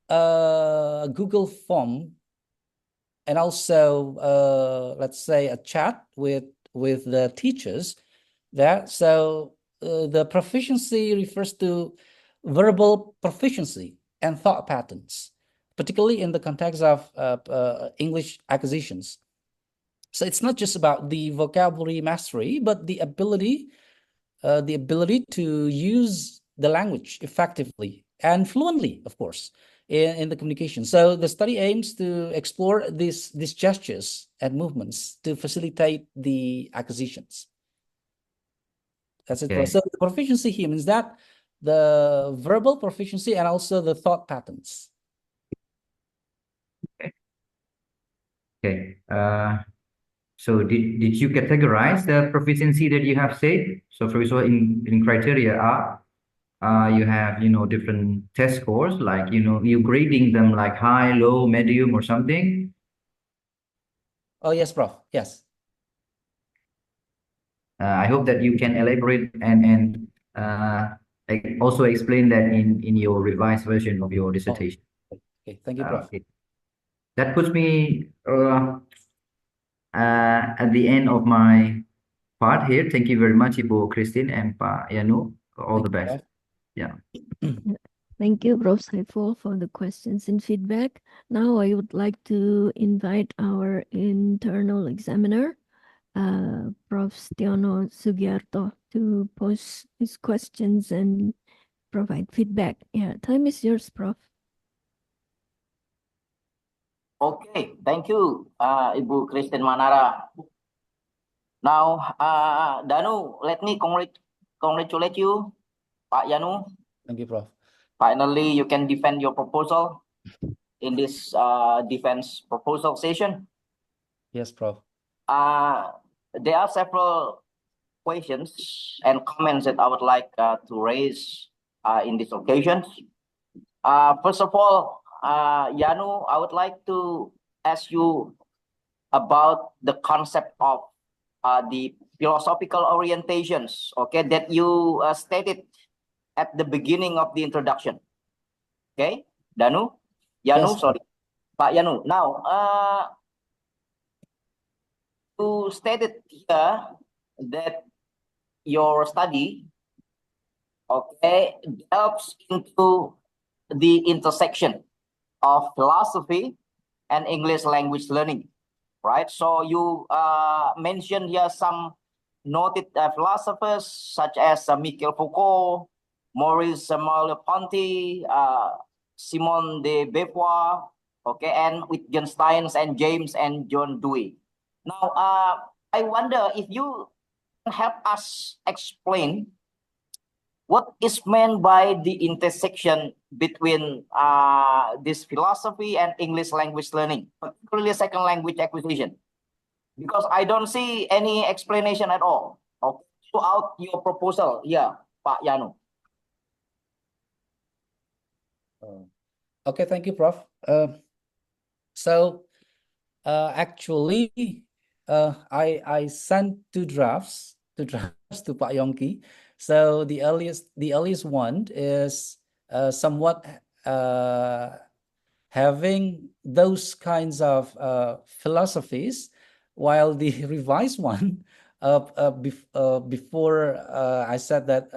a Google form and also let's say a chat with the teachers there. So the proficiency refers to verbal proficiency and thought patterns, particularly in the context of English acquisitions. So it's not just about the vocabulary mastery, but the ability to use the language effectively and fluently, of course, in the communication. So the study aims to explore these gestures and movements to facilitate the acquisitions. That's it.
Okay.
So the proficiency here means that the verbal proficiency and also the thought patterns.
Okay. So did you categorize the proficiency that you have said? So for example, in criteria you have, different test scores, like, you grading them like high, low, medium, or something.
Oh, yes, Prof. Yes.
I hope that you can elaborate and also explain that in your revised version of your dissertation.
Okay. Thank you, Prof.
Okay. That puts me at the end of my part here. Thank you very much, Ibu Christine and Pak Yanu. All the best. Yeah.
Thank you, Prof. Saiful, for the questions and feedback. Now I would like to invite our internal examiner, Prof. Stiono Sugiarto, to pose his questions and provide feedback. Yeah, time is yours, Prof.
Okay, thank you, Ibu Christine Manara. Now, Danu, let me congratulate you, Pak Yanu.
Thank you, Prof.
Finally, you can defend your proposal in this defense proposal session.
Yes, Prof.
There are several questions and comments that I would like to raise in this occasion. First of all, Yanu, I would like to ask you about the concept of the philosophical orientations, okay, that you stated at the beginning of the introduction. Okay, Yanu,
Yes.
sorry, Pak Yanu. Now, you stated here that your study, okay, delves into the intersection of philosophy and English language learning, right? So you mentioned here some noted philosophers such as Michel Foucault, Maurice Merleau-Ponty, Simone de Beauvoir, okay, and Wittgenstein and James and John Dewey. Now, I wonder if you can help us explain what is meant by the intersection between this philosophy and English language learning, particularly second language acquisition, because I don't see any explanation at all throughout your proposal here, Pak Yanu.
Okay, thank you, Prof. So actually, I sent two drafts to Pak Yongki. So the earliest one is somewhat having those kinds of philosophies, while the revised one before I said that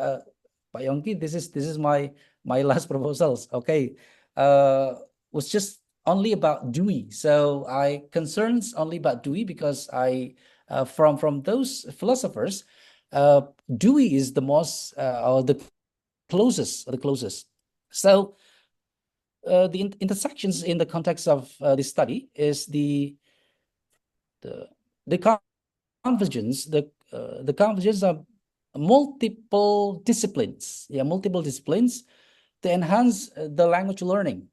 Pak Yongki, this is my last proposals. Okay, was just only about Dewey. So I concerns only about Dewey because I from those philosophers, Dewey is the most or the closest. So the intersections in the context of this study is the convergence, the convergence of multiple disciplines, multiple disciplines to enhance the language learning.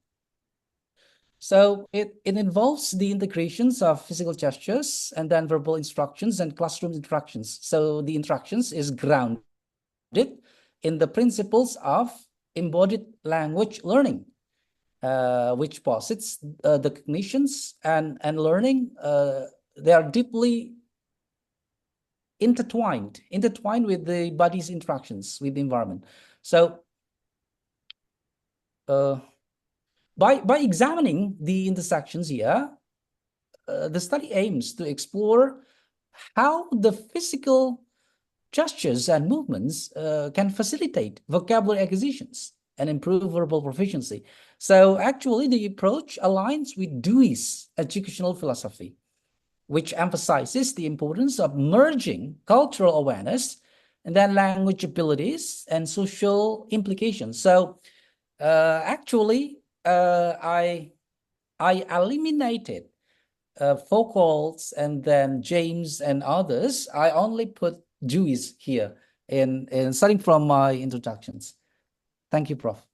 So it involves the integrations of physical gestures and then verbal instructions and classroom interactions. So the interactions is grounded in the principles of embodied language learning, which posits the cognitions and learning, they are deeply intertwined with the body's interactions with the environment. So by examining the intersections here, the study aims to explore how the physical gestures and movements can facilitate vocabulary acquisitions and improve verbal proficiency. So actually the approach aligns with Dewey's educational philosophy, which emphasizes the importance of merging cultural awareness and then language abilities and social implications. So actually I eliminated Foucault's and then James and others. I only put Dewey's here in starting from my introductions. Thank you, Prof.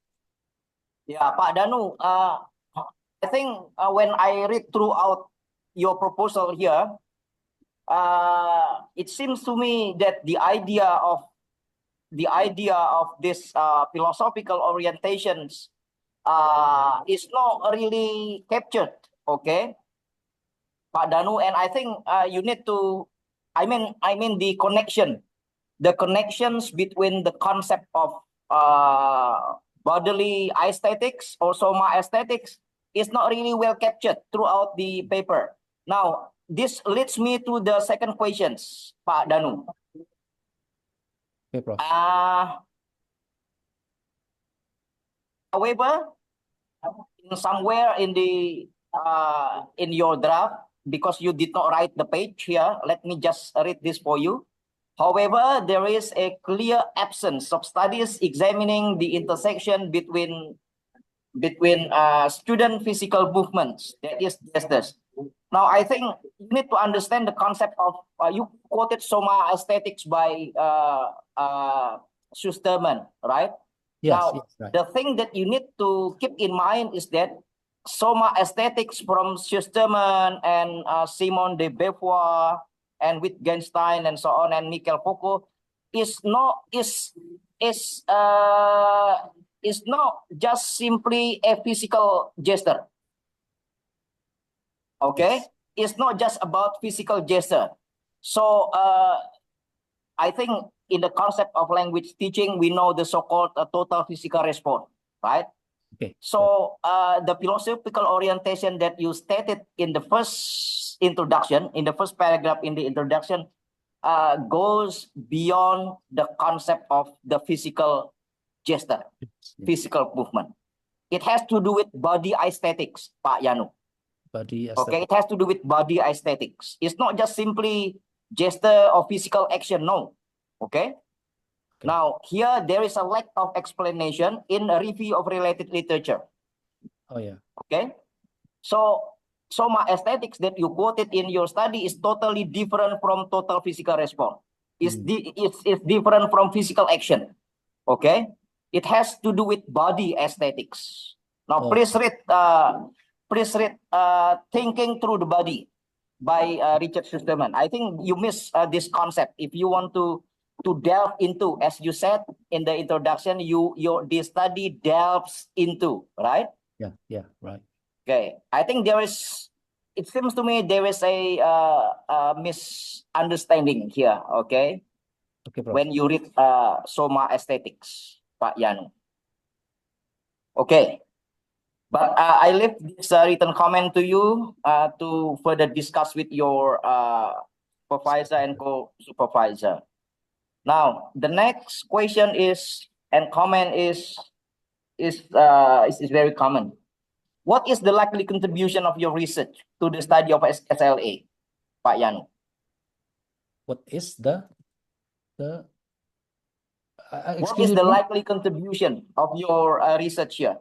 Yeah, Pak Danu, I think when I read throughout your proposal here, it seems to me that the idea of this philosophical orientations is not really captured, okay, Pak Danu, and I think you need to, I mean the connections between the concept of bodily aesthetics or soma aesthetics is not really well captured throughout the paper. Now, this leads me to the second questions, Pak Danu.
Okay, Prof.
However, somewhere in the in your draft, because you did not write the page here, let me just read this for you. However, there is a clear absence of studies examining the intersection between student physical movements, that is gestures. Now, I think you need to understand the concept of, you quoted soma aesthetics by Schusterman, right?
Yes,
Now,
yes, right.
the thing that you need to keep in mind is that soma aesthetics from Schusterman and Simone de Beauvoir and Wittgenstein and so on and Michel Foucault is not just simply a physical gesture. Okay, it's not just about physical gesture. So I think in the concept of language teaching, we know the so-called total physical response, right?
Okay.
So the philosophical orientation that you stated in the first introduction, in the first paragraph in the introduction, goes beyond the concept of the physical gesture, physical movement. It has to do with body aesthetics, Pak Yanu.
Body
Okay,
aesthetic.
it has to do with body aesthetics. It's not just simply gesture or physical action, no. Okay? Now, here there is a lack of explanation in a review of related literature.
Oh, yeah.
Okay? So, soma aesthetics that you quoted in your study is totally different from total physical response. It's different from physical action. Okay? It has to do with body aesthetics. Now, please read Thinking Through the Body by Richard Schusterman. I think you miss this concept. If you want to delve into, as you said in the introduction, this study delves into, right?
Yeah, right.
Okay. I think there is it seems to me there is a misunderstanding here, okay?
Okay, Prof.
When you read Soma Aesthetics, Pak Yanu. Okay. But I leave this written comment to you to further discuss with your supervisor and co-supervisor. Now, the next question is, and comment is very common. What is the likely contribution of your research to the study of SLA, Pak Yanu?
What is the
What
excuse
is
me,
the
Prof?
likely contribution of your research here?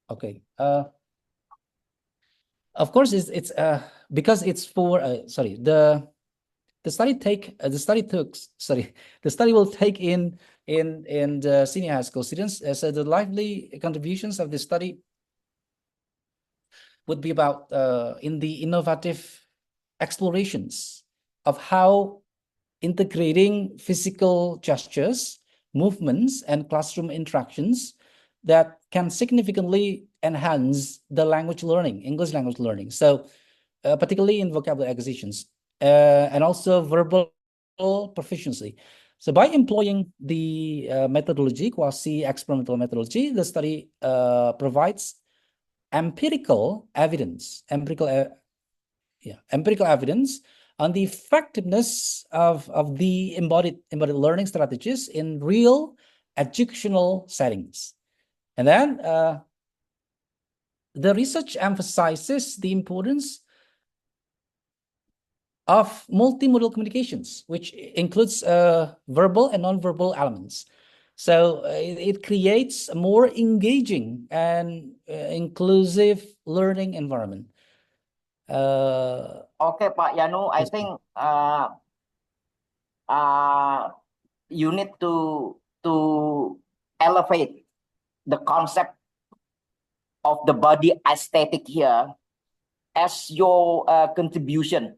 Okay. Of course, it's because it's for sorry, the study will take in the senior high school students. So the lively contributions of the study would be about in the innovative explorations of how integrating physical gestures, movements, and classroom interactions that can significantly enhance the language learning, English language learning. So particularly in vocabulary acquisitions and also verbal proficiency. So by employing the methodology, quasi-experimental methodology, the study provides empirical evidence on the effectiveness of the embodied learning strategies in real educational settings. And then the research emphasizes the importance of multimodal communications, which includes verbal and nonverbal elements. So it creates a more engaging and inclusive learning environment.
Okay, Pak Yanu, I
Yes,
think you need to elevate the concept of the body aesthetic here as your contribution,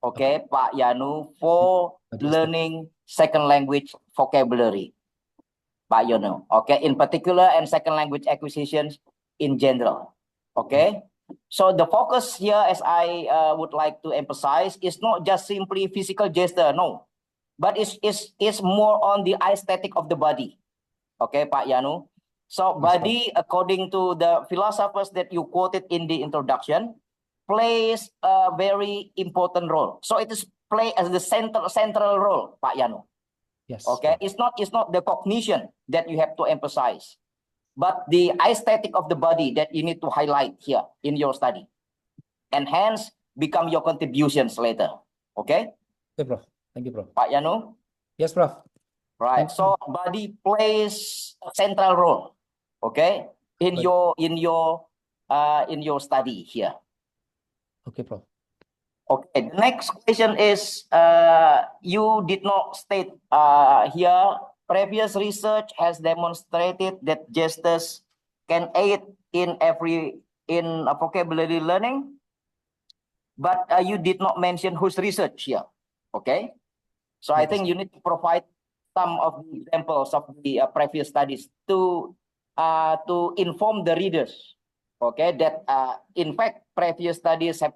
okay, Pak Yanu, for
Body aesthetic.
learning second language vocabulary, Pak Yanu, okay, in particular, and second language acquisitions in general, okay? So the focus here, as I would like to emphasize, is not just simply physical gesture, no, but it's more on the aesthetic of the body, okay, Pak Yanu? So body, according to the philosophers that you quoted in the introduction, plays a very important role. So it is play as the central role, Pak Yanu.
Yes.
Okay, it's not the cognition that you have to emphasize, but the aesthetic of the body that you need to highlight here in your study, and hence become your contributions later. Okay.
Okay, Prof. Thank you, Prof.
Pak Yanu.
Yes, Prof.
Right.
Thank you.
So body plays a central role, okay, in
Right.
your study here.
Okay, Prof.
Okay. The next question is you did not state here. Previous research has demonstrated that gestures can aid in vocabulary learning, but you did not mention whose research here. Okay. So I think you need to provide some of the examples of the previous studies to inform the readers, okay, that in fact previous studies have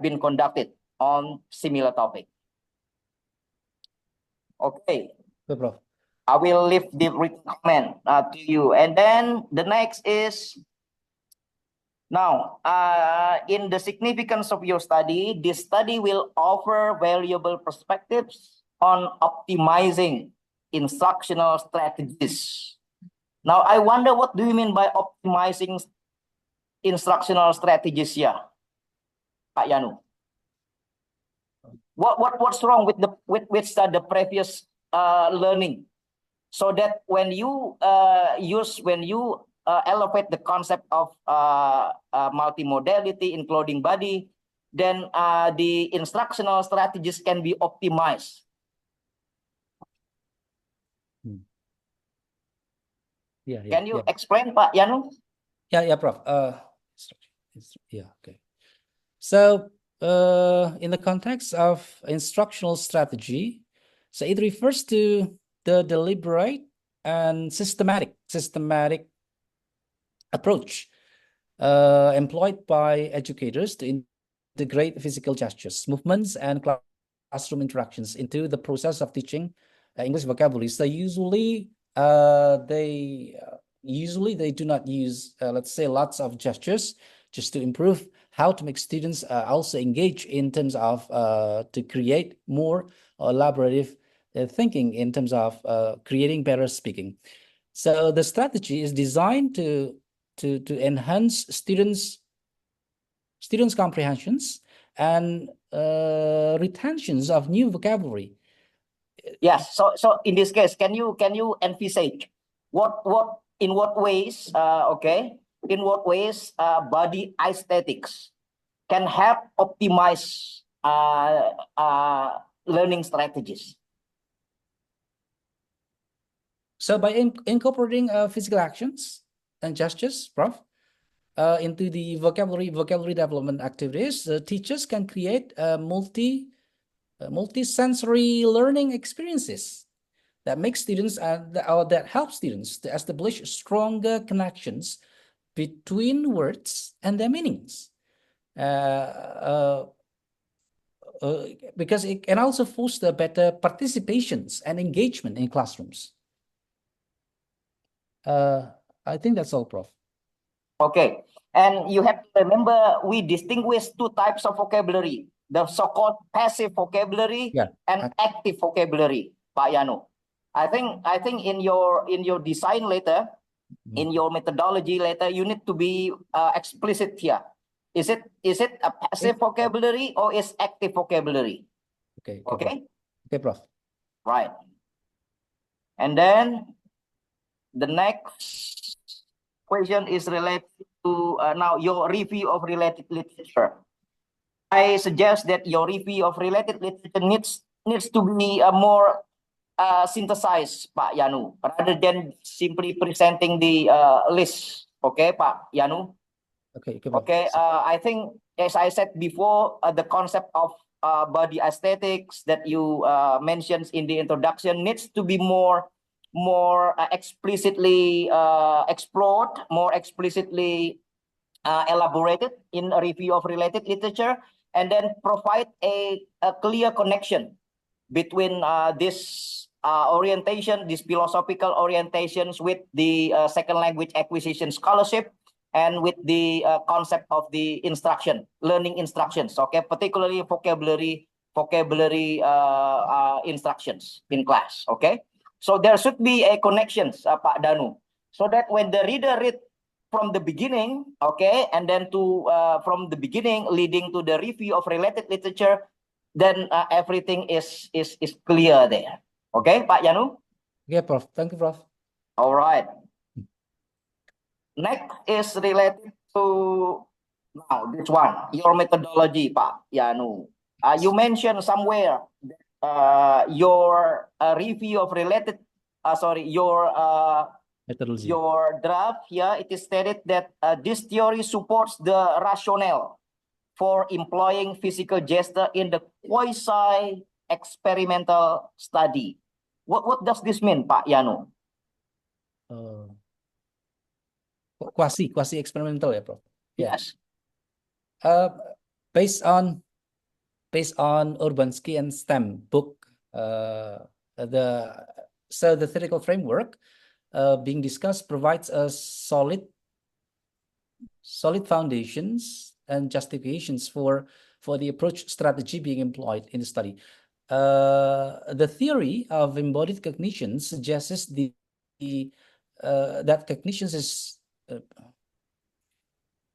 been conducted on similar topic. Okay.
Okay, Prof.
I will leave the written comment to you, and then the next is now in the significance of your study. This study will offer valuable perspectives on optimizing instructional strategies. Now, I wonder, what do you mean by optimizing instructional strategies here, Pak Yanu? What's wrong with the previous learning, so that when you elevate the concept of multimodality, including body, then the instructional strategies can be optimized.
Yeah.
Can you explain, Pak Yanu?
Yeah, Prof. Yeah, okay. So in the context of instructional strategy, so it refers to the deliberate and systematic approach employed by educators to integrate physical gestures, movements, and classroom interactions into the process of teaching English vocabulary. So usually they do not use, let's say, lots of gestures, just to improve how to make students also engage in terms of to create more elaborative thinking in terms of creating better speaking. So the strategy is designed to enhance students' comprehensions and retentions of new vocabulary.
Yes. So in this case, can you envisage in what ways body aesthetics can help optimize learning strategies?
So by incorporating physical actions and gestures, Prof, into the vocabulary development activities, teachers can create multi-sensory learning experiences that make students that help students to establish stronger connections between words and their meanings. Because it can also foster better participations and engagement in classrooms. I think that's all, Prof.
Okay. And you have to remember, we distinguish two types of vocabulary, the so-called passive vocabulary and active vocabulary, Pak Yanu. I think in your design letter, in your methodology letter, you need to be explicit here. Is it a passive vocabulary or is active vocabulary?
Okay.
Okay,
Prof.
Right. And then the next question is related to now your review of related literature. I suggest that your review of related literature needs to be more synthesized, Pak Yanu, rather than simply presenting the list. Okay, Pak Yanu.
Okay.
I think, as I said before, the concept of body aesthetics that you mentioned in the introduction needs to be more explicitly explored, more explicitly elaborated in a review of related literature, and then provide a clear connection between this orientation, these philosophical orientations with the second language acquisition scholarship, and with the concept of the learning instructions, okay, particularly vocabulary instructions in class, okay? So there should be a connections, Pak Danu, so that when the reader read from the beginning, okay, and then from the beginning leading to the review of related literature, then everything is clear there. Okay, Pak Yanu?
Yeah, Prof. Thank you, Prof.
All right. Next is related to now this one, your methodology, Pak Yanu. You mentioned somewhere your review of related,
Methodology.
your draft here, it is stated that this theory supports the rationale for employing physical gesture in the quasi-experimental study. What does this mean, Pak Yanu?
Quasi experimental, yeah, Prof.
Yes.
Based on Urbanski and Stem book, the theoretical framework being discussed provides a solid foundations and justifications for the approach strategy being employed in the study. The theory of embodied cognition suggests that cognitions is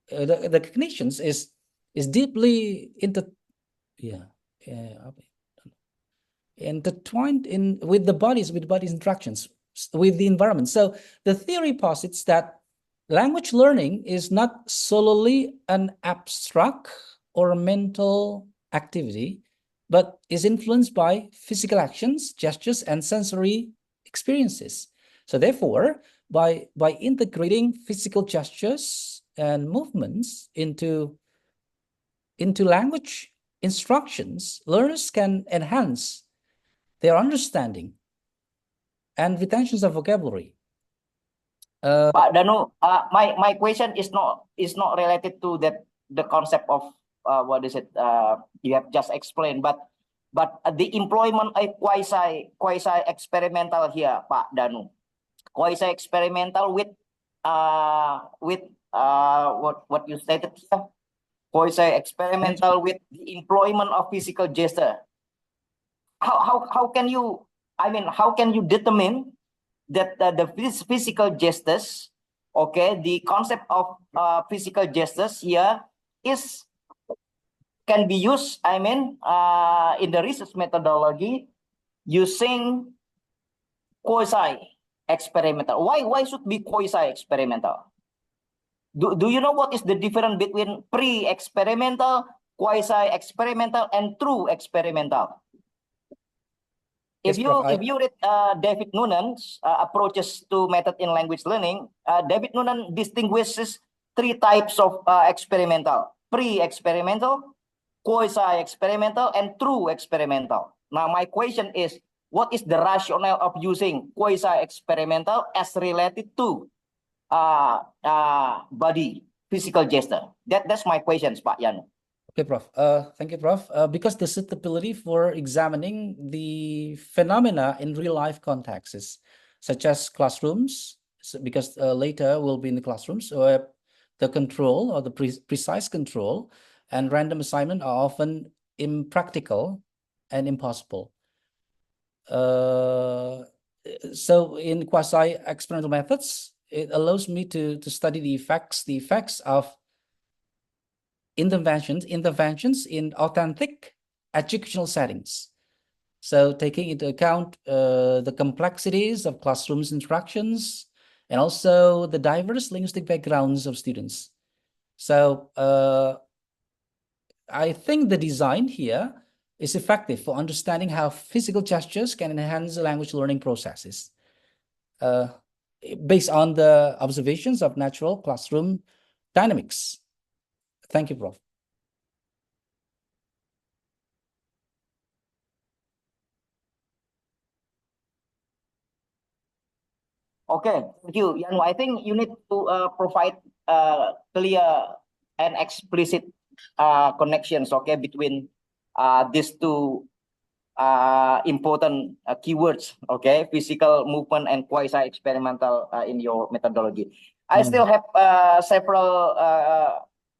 the cognitions is deeply intertwined with the body's interactions with the environment. So the theory posits that language learning is not solely an abstract or mental activity, but is influenced by physical actions, gestures, and sensory experiences. So therefore, by integrating physical gestures and movements into language instructions, learners can enhance their understanding and retentions of vocabulary.
Pak Danu, my question is not related to the concept of what is it you have just explained, but the employment quasi experimental here, Pak Danu, quasi experimental with what you stated here, quasi experimental with the employment of physical gesture. How can you, I mean, how can you determine that the physical gestures, okay, the concept of physical gestures here can be used, I mean, in the research methodology using quasi experimental. Why should be quasi experimental? Do you know what is the difference between pre-experimental, quasi experimental, and true experimental?
Yes,
If
Prof,
you read David Noonan's approaches to method in language learning, David Noonan distinguishes three types of experimental: pre-experimental, quasi-experimental, and true experimental. Now, my question is, what is the rationale of using quasi-experimental as related to body physical gesture? That's my questions, Pak Yanu.
Okay, Prof. Thank you, Prof. Because the suitability for examining the phenomena in real-life contexts, such as classrooms, because later we'll be in the classrooms, where the control or the precise control and random assignment are often impractical and impossible. So in quasi-experimental methods, it allows me to study the effects of interventions in authentic educational settings. So taking into account the complexities of classrooms interactions and also the diverse linguistic backgrounds of students. So I think the design here is effective for understanding how physical gestures can enhance language learning processes. Based on the observations of natural classroom dynamics. Thank you, Prof.
Okay, thank you, Yanu. I think you need to provide clear and explicit connections, okay, between these two important keywords, okay, physical movement and quasi-experimental in your methodology. I still have several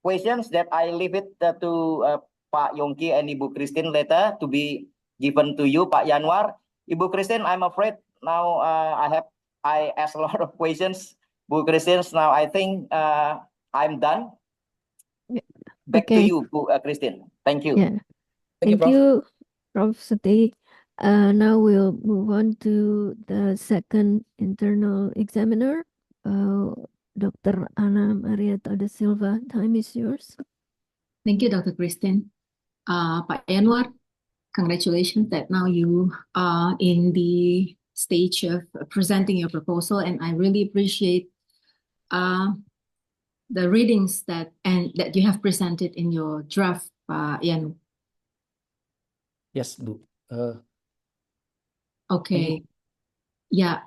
questions that I leave it to Pak Yongki and Ibu Christine later to be given to you, Pak Yanwar. Ibu Christine, I'm afraid now I asked a lot of questions. Bu Christine, now I think I'm done.
Yeah.
Back to
Okay.
you, Bu Christine. Thank you.
Yeah.
Thank you,
Thank
Prof.
you, Prof. Sati. Now we'll move on to the second internal examiner, Dr. Ana Marieta da Silva. Time is yours.
Thank you, Dr. Kristen. Pak Yanwar, congratulations that now you are in the stage of presenting your proposal, and I really appreciate the readings that you have presented in your draft, Yanu.
Yes, Bu.
Okay. Yeah,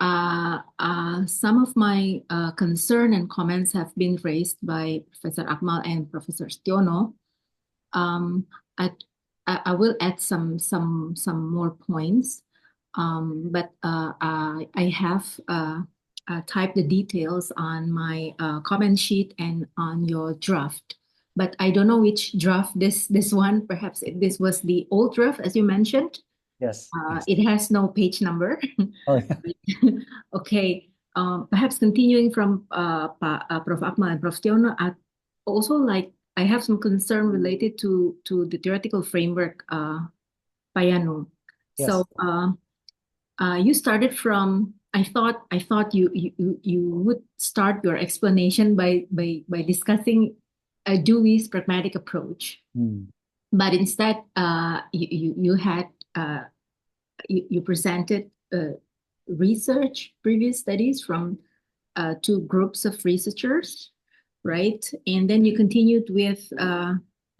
some of my concern and comments have been raised by Professor Akmal and Professor Stiono. I will add some more points, but I have typed the details on my comment sheet and on your draft. But I don't know which draft this one. Perhaps this was the old draft, as you mentioned.
Yes. Yes.
It has no page number.
Oh, yeah.
Okay. Perhaps continuing from Prof. Akmal and Prof. Stiono, I have some concern related to the theoretical framework, Payano.
Yes.
So you started from. I thought you would start your explanation by discussing Dewey's pragmatic approach, but instead you presented research, previous studies from two groups of researchers, right? And then you continued with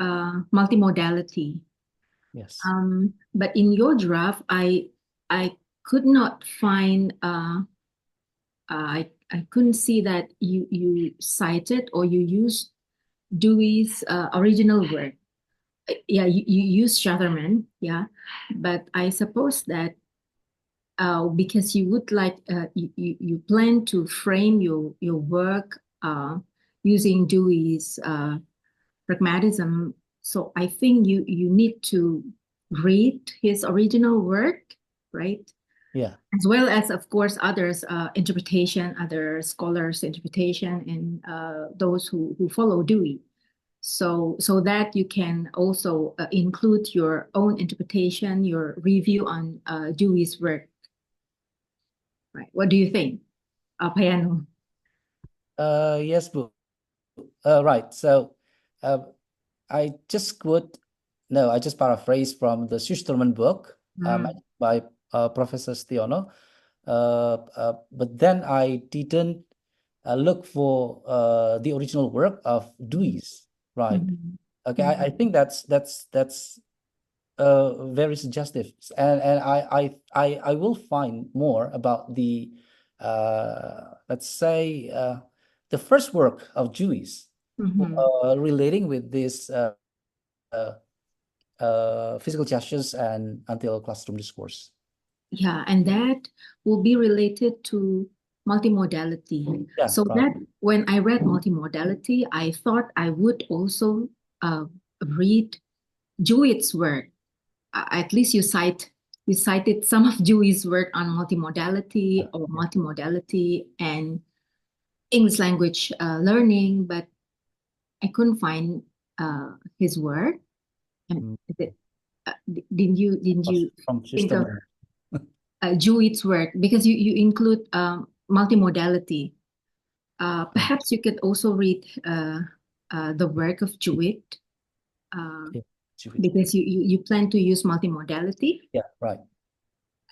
multimodality.
Yes.
But in your draft, I could not find. I I couldn't see that you cited or you used Dewey's original work. Yeah, you use Shatterman, yeah, but I suppose that because you would like you plan to frame your work using Dewey's pragmatism, so I think you need to read his original work, right?
Yeah.
As well as, of course, others' interpretation, other scholars' interpretation, and those who follow Dewey. So that you can also include your own interpretation, your review on Dewey's work. Right. What do you think, Payano?
Yes, Bu. Right. So, I just paraphrase from the Schusterman book, by Professor Stiono. But then I didn't look for the original work of Dewey's. Right.
Mhm.
Okay. I think that's very suggestive, and I will find more about the let's say the first work of Dewey's
Mhm.
relating with this physical gestures and until classroom discourse.
Yeah, and that will be related to multimodality.
Yeah,
So
right.
that when I read multimodality, I thought I would also read Jewett's work. At least you cited some of Dewey's work on multimodality or multimodality and English language learning, but I couldn't find his work. And didn't you
From
think of
Schusterman.
Jewett's work, because you include multimodality? Perhaps you could also read the work of Jewett,
Yeah, Jewett.
because you plan to use multimodality.
Yeah, right.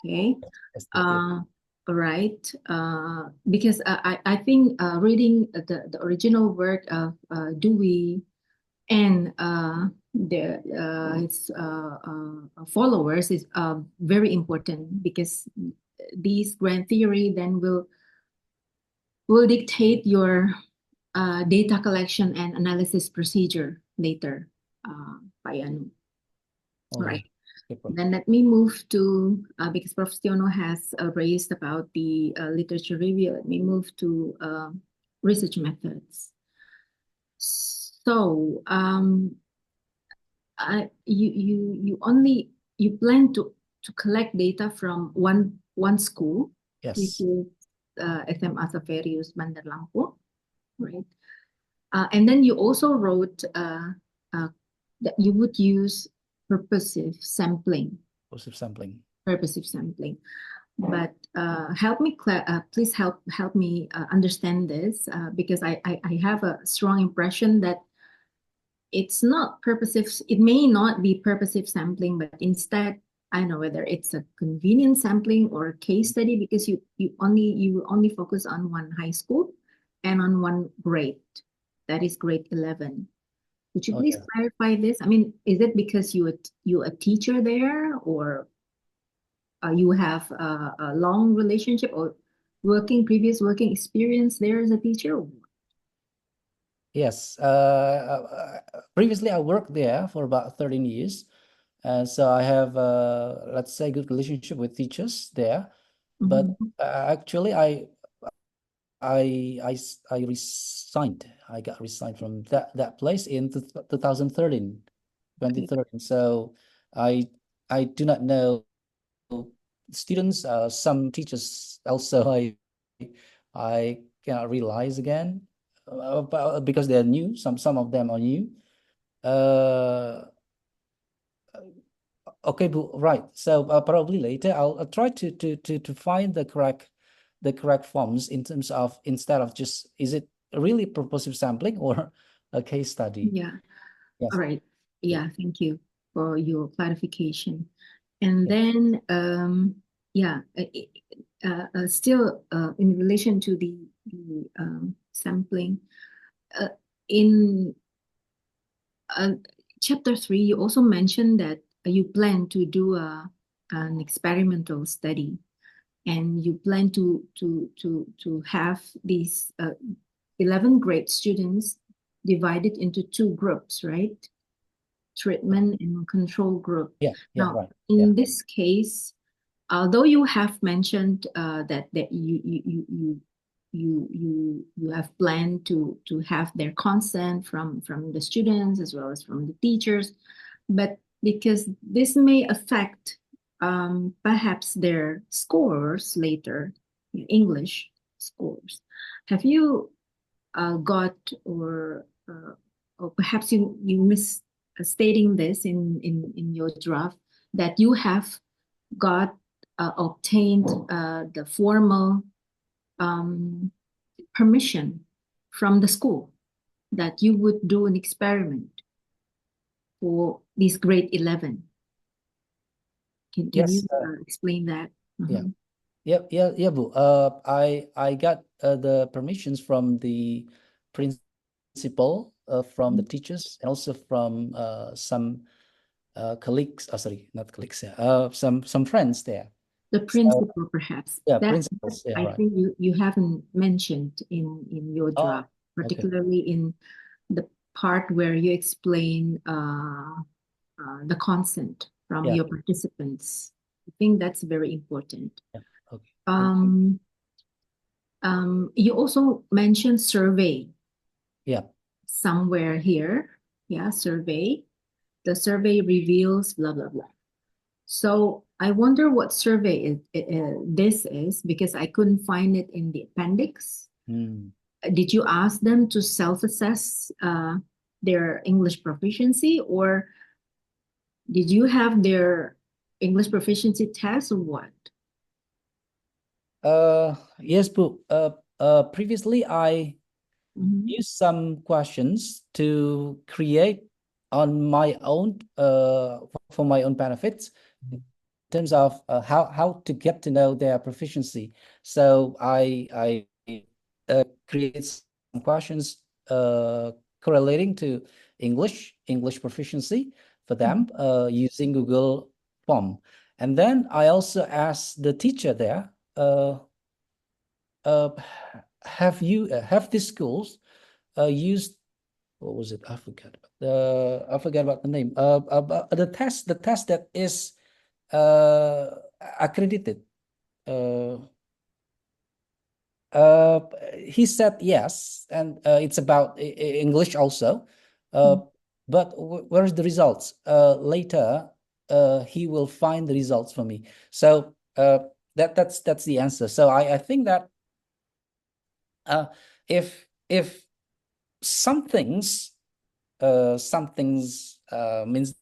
Okay.
Yes, yeah.
All right. Because I think reading the original work of Dewey and his followers is very important, because these grand theory then will dictate your data collection and analysis procedure later, Payano.
Oh,
Right.
okay, Prof.
Then let me move to, because Prof. Stiono has raised about the literature review, let me move to research methods. So you plan to collect data from one school, which
Yes.
is SMA Xaverius Bandar Lampung, right? And then you also wrote that you would use purposive sampling.
Purposive sampling.
Purposive sampling. But please help me understand this, because I have a strong impression that it's not purposive. It may not be purposive sampling, but instead, I don't know whether it's a convenient sampling or a case study, because you only focus on one high school and on one grade, that is grade 11. Would you please clarify this? I mean, is it because you a teacher there, or you have a long relationship or previous working experience there as a teacher?
Yes. Previously, I worked there for about 13 years. And so I have, let's say, good relationship with teachers there. But actually, I resigned. I got resigned from that place in 2013. So I do not know students. Some teachers also I cannot realize again, because they're new. Some of them are new. Okay, but right. So probably later I'll try to find the correct forms in terms of, instead of just, is it really purposive sampling or a case study?
Yeah.
Yes.
All right. Yeah. Thank you for your clarification. And then, still in relation to the sampling, in chapter 3, you also mentioned that you plan to do an experimental study, and you plan to have these 11th grade students divided into two groups, right? Treatment and control group.
Yeah,
Now,
right.
in this case, although you have mentioned that you have planned to have their consent from the students as well as from the teachers, but because this may affect perhaps their scores later, English scores, have you got or perhaps you miss stating this in your draft that you have got obtained the formal permission from the school that you would do an experiment for these grade 11. Can
Yes,
you explain that?
yeah.
Mhm.
Yeah, Bu. I got the permissions from the principal, from the teachers, and also from some colleagues. Sorry, not colleagues. Some friends there.
The principal, perhaps.
Yeah,
That
principals. Yeah,
I
right.
think you haven't mentioned in your
Oh,
draft,
okay.
particularly in the part where you explain the consent from
Yeah.
your participants. I think that's very important.
Yeah. Okay.
You also mentioned survey
Yeah.
somewhere here. Yeah, survey. The survey reveals blah blah blah. So I wonder what survey this is, because I couldn't find it in the appendix.
Mm.
Did you ask them to self-assess their English proficiency, or did you have their English proficiency test, or what?
Yes, Bu. Previously I
Mhm.
used some questions to create on my own, for my own benefits, in terms of how to get to know their proficiency. So I created some questions correlating to English proficiency for them, using Google Form. And then I also asked the teacher there, have these schools used, what was it? I forgot about the name. The test that is accredited. He said yes, and it's about English also. But where's the results? Later, he will find the results for me. So that's the answer. So I think that if some things means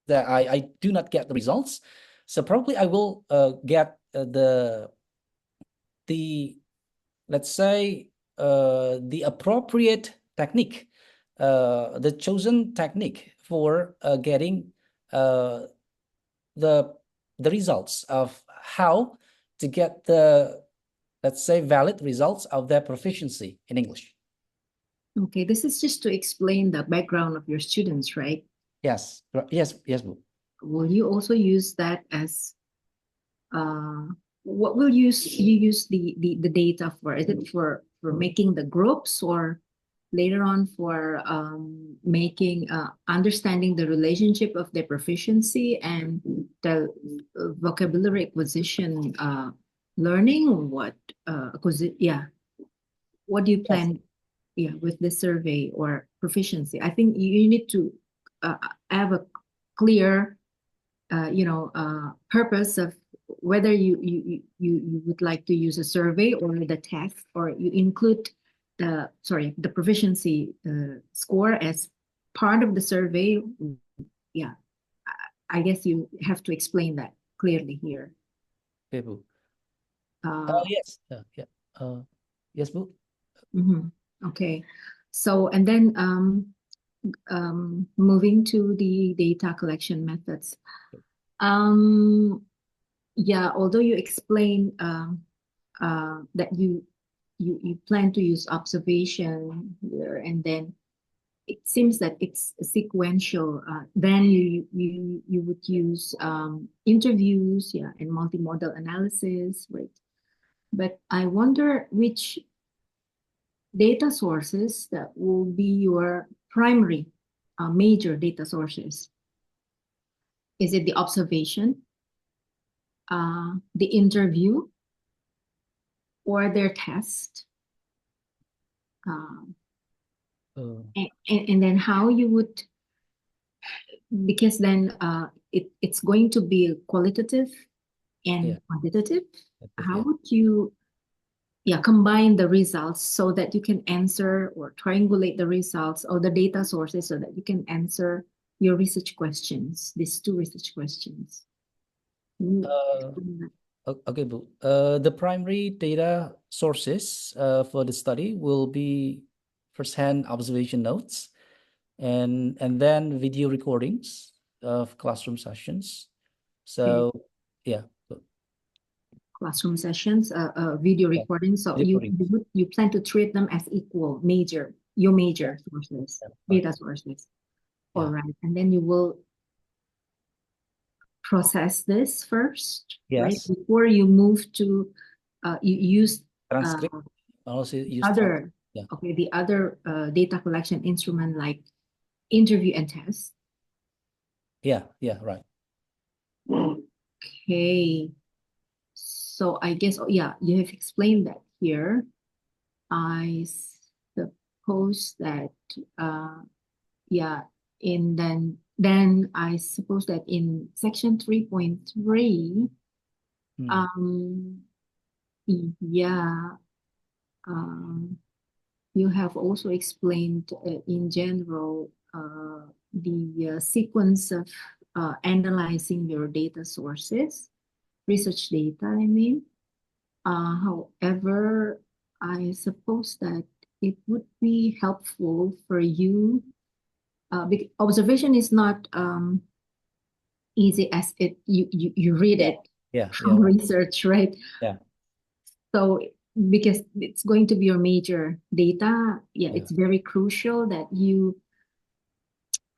that I do not get the results, so probably I will get the let's say the appropriate technique, the chosen technique for getting the results of how to get the, let's say, valid results of their proficiency in English.
Okay, this is just to explain the background of your students, right?
Yes, yes, Bu.
Will you also use that as what will you use the data for? Is it for making the groups, or later on for making understanding the relationship of their proficiency and the vocabulary acquisition learning, or what? What do you plan? Yeah, with the survey or proficiency, I think you need to have a clear, purpose of whether you would like to use a survey or the test, or you include the proficiency score as part of the survey. Yeah, I guess you have to explain that clearly here.
Okay, Bu.
Yes.
Yes, Bu.
Okay, so and then moving to the data collection methods. Yeah, although you explain that you plan to use observation here, and then it seems that it's sequential. Then you would use interviews, yeah, and multimodal analysis, right? but I wonder which data sources that will be your primary major data sources. Is it the observation, the interview, or their test? And then how you would, because then it's going to be qualitative and
Yeah.
quantitative. How
Yeah.
would you combine the results so that you can answer or triangulate the results or the data sources so that you can answer your research questions, these two research questions? Can you explain that?
Okay, Bu. The primary data sources for the study will be first-hand observation notes and then video recordings of classroom sessions. So yeah.
Classroom sessions, video
Yeah.
recordings. So
Recordings.
you plan to treat them as equal, your major sources,
Yeah, right.
data sources.
Yeah.
All right, and then you will process this first, right?
Yes.
Before you move to you use
Transcript. Also use
other
yeah.
okay, the other data collection instrument like interview and test.
Yeah, right.
Okay, so I guess you have explained that here. I suppose that in then I suppose that in section 3.3 you have also explained in general the sequence of analyzing your data sources, research data, I mean. However, I suppose that it would be helpful for you. Observation is not easy as you read it from research, right?
Yeah.
So because it's going to be your major data, it's very crucial that you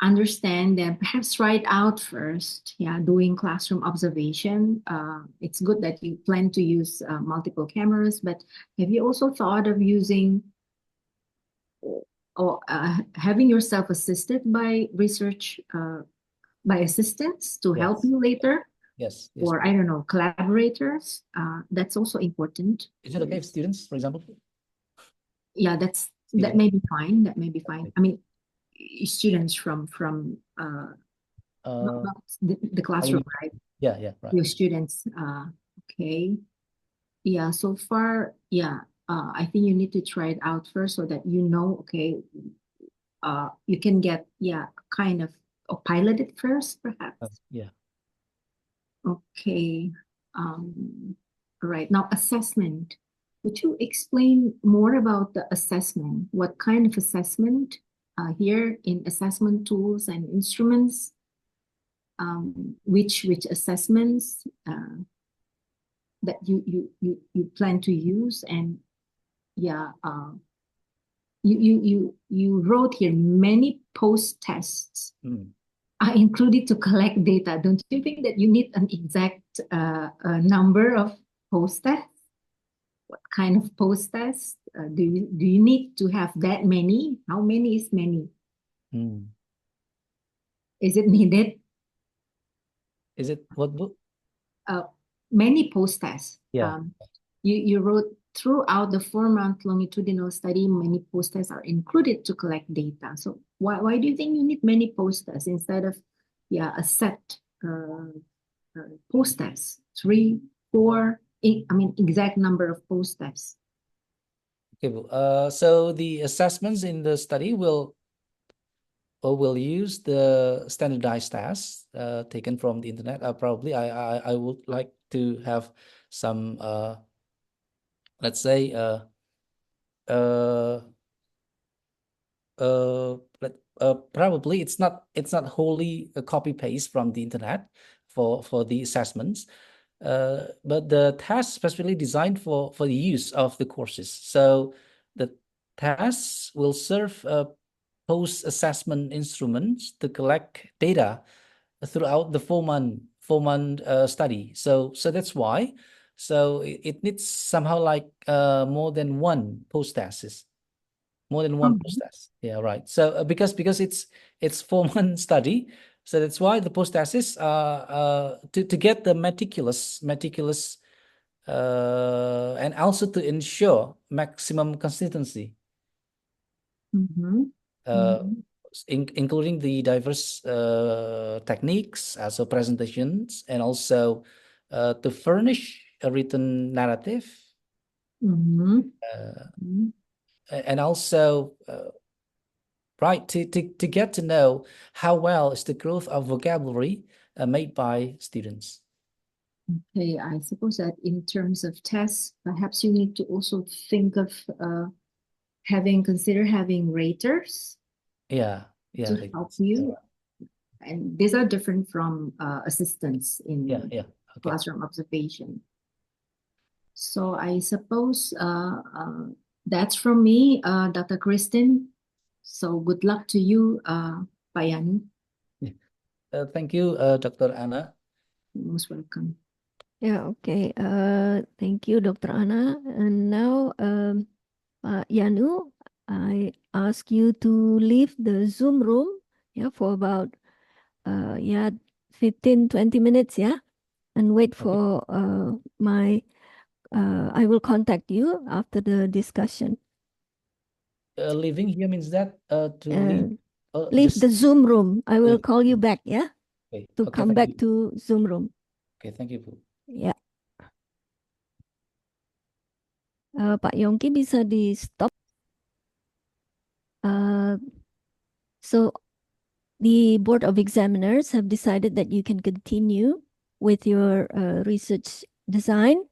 understand and perhaps write out first, doing classroom observation. It's good that you plan to use multiple cameras, but have you also thought of using or having yourself assisted by research by assistants to help you later?
Yes.
Or I don't know, collaborators. That's also important.
Is it okay if students, for example?
Yeah, that may be fine. That may be fine. I mean, students from the classroom, right?
Yeah, right.
Your students. Okay. Yeah. So far, I think you need to try it out first so that you know. Okay. You can get kind of pilot it first, perhaps.
Yeah.
Okay. Right. Now, assessment. Would you explain more about the assessment? What kind of assessment here in assessment tools and instruments? Which assessments that you plan to use? And you wrote here many post tests are included to collect data. Don't you think that you need an exact number of post tests? What kind of post tests do you need to have that many? How many is many? Is it needed?
Is it what book?
Many post tests.
Yeah.
You wrote throughout the 4-month longitudinal study, many post tests are included to collect data. So why do you think you need many post tests instead of a set post tests? 3, 4, 8, I mean exact number of post tests.
Okay. So the assessments in the study will use the standardized tests taken from the internet. Probably I would like to have some let's say probably it's not wholly a copy paste from the internet for the assessments, but the tests specifically designed for the use of the courses. So the tests will serve post-assessment instruments to collect data throughout the 4-month study. So that's why So it needs somehow like more than one post-thesis. More than one post-thesis. Yeah, right. So because it's 4-month study, so that's why the post-thesis to get the meticulous and also to ensure maximum consistency,
Mhm.
including the diverse techniques, also presentations, and also to furnish a written narrative,
Mhm. Mhm.
and also right to get to know how well is the growth of vocabulary made by students.
Okay, I suppose that in terms of tests, perhaps you need to also think of consider having raters
Yeah,
to
like,
help you. And these are different from assistants in
yeah. Okay.
classroom observation. So I suppose that's from me, Dr. Kristen. So good luck to you, Pak Yanu.
Thank you, Dr. Anna.
You're most welcome.
Yeah, okay. Thank you, Dr. Anna. And now, Yanu, I ask you to leave the Zoom room, for about 15-20 minutes, and wait for I will contact you after the discussion.
Leaving here means that to leave.
Leave
Just
the Zoom room. I will
leave.
call you back,
Okay.
to come
thank
back
you.
to Zoom room.
Okay, thank you, Bu.
Ya. Pak Yongki bisa di stop. So the Board of Examiners have decided that you can continue with your research design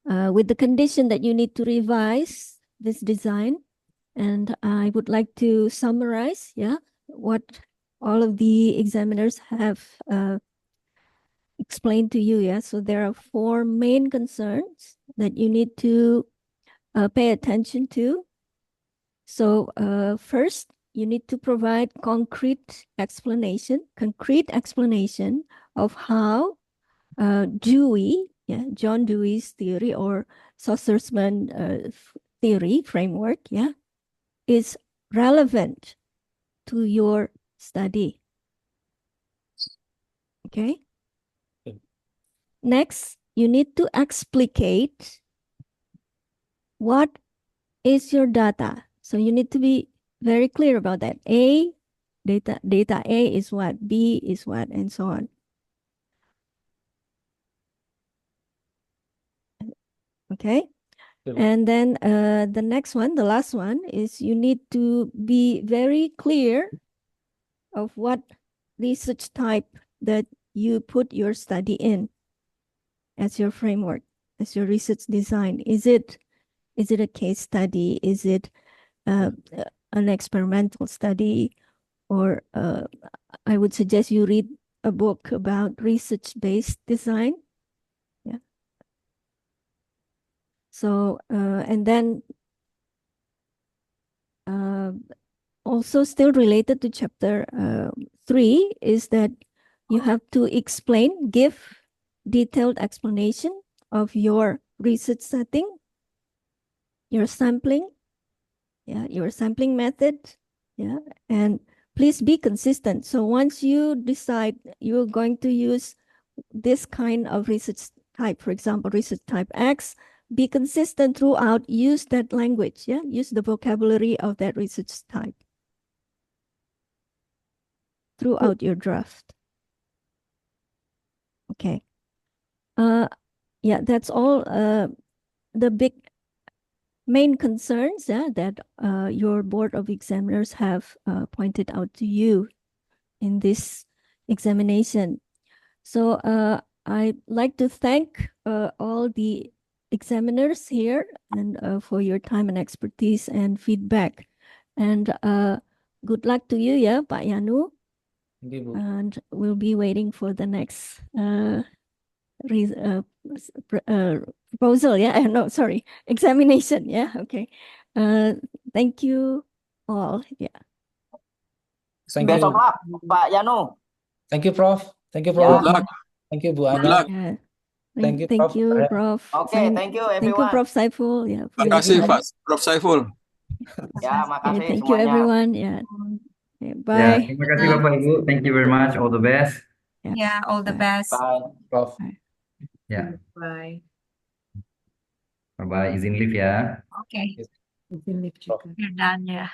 with the condition that you need to revise this design. And I would like to summarize, what all of the examiners have explained to you, So there are 4 main concerns that you need to pay attention to. So first, you need to provide concrete explanation of how Dewey, John Dewey's theory or Saussure-Smith theory framework, is relevant to your study. Okay. Next, you need to explicate what is your data. So you need to be very clear about that. Data A is what, B is what, and so on. Okay. And then the next one, the last one, is you need to be very clear of what research type that you put your study in as your framework, as your research design. Is it a case study? Is it an experimental study? Or I would suggest you read a book about research-based design. Yeah. So, and then also still related to chapter 3 is that you have to give detailed explanation of your research setting, your sampling, your sampling method, and please be consistent. So once you decide you're going to use this kind of research type, for example, research type X, be consistent throughout, use that language, use the vocabulary of that research type throughout your draft. Okay. That's all the big main concerns that your Board of Examiners have pointed out to you in this examination. So I'd like to thank all the examiners here and for your time and expertise and feedback. And good luck to you, Pak Yanu.
Thank you, Bu.
And we'll be waiting for the next proposal, no, sorry, examination, okay. Thank you all,
Thank
Best of
you.
luck, Pak Yanu.
Thank you, Prof. Thank you,
Yeah.
Prof.
Good luck.
Thank you, Bu
Good
Ana.
luck.
Thank you,
Thank
Prof.
you, Prof.
Okay, thank you
Thank you,
everyone.
Prof. Saiful. Yeah, for your
Makasih,
time.
Pak Prof. Saiful.
Ya,
Okay,
makasih
thank you,
semuanya.
everyone. Yeah. Okay,
Ya,
bye.
terima kasih Bapak Ibu. Thank you very much. All the best.
Yeah, all the
Bye.
best.
Bye.
Prof.
Ya,
Bye.
bye-bye. Izin live ya.
Okay,
Izin live
Prof.
juga.
you're done. Yeah.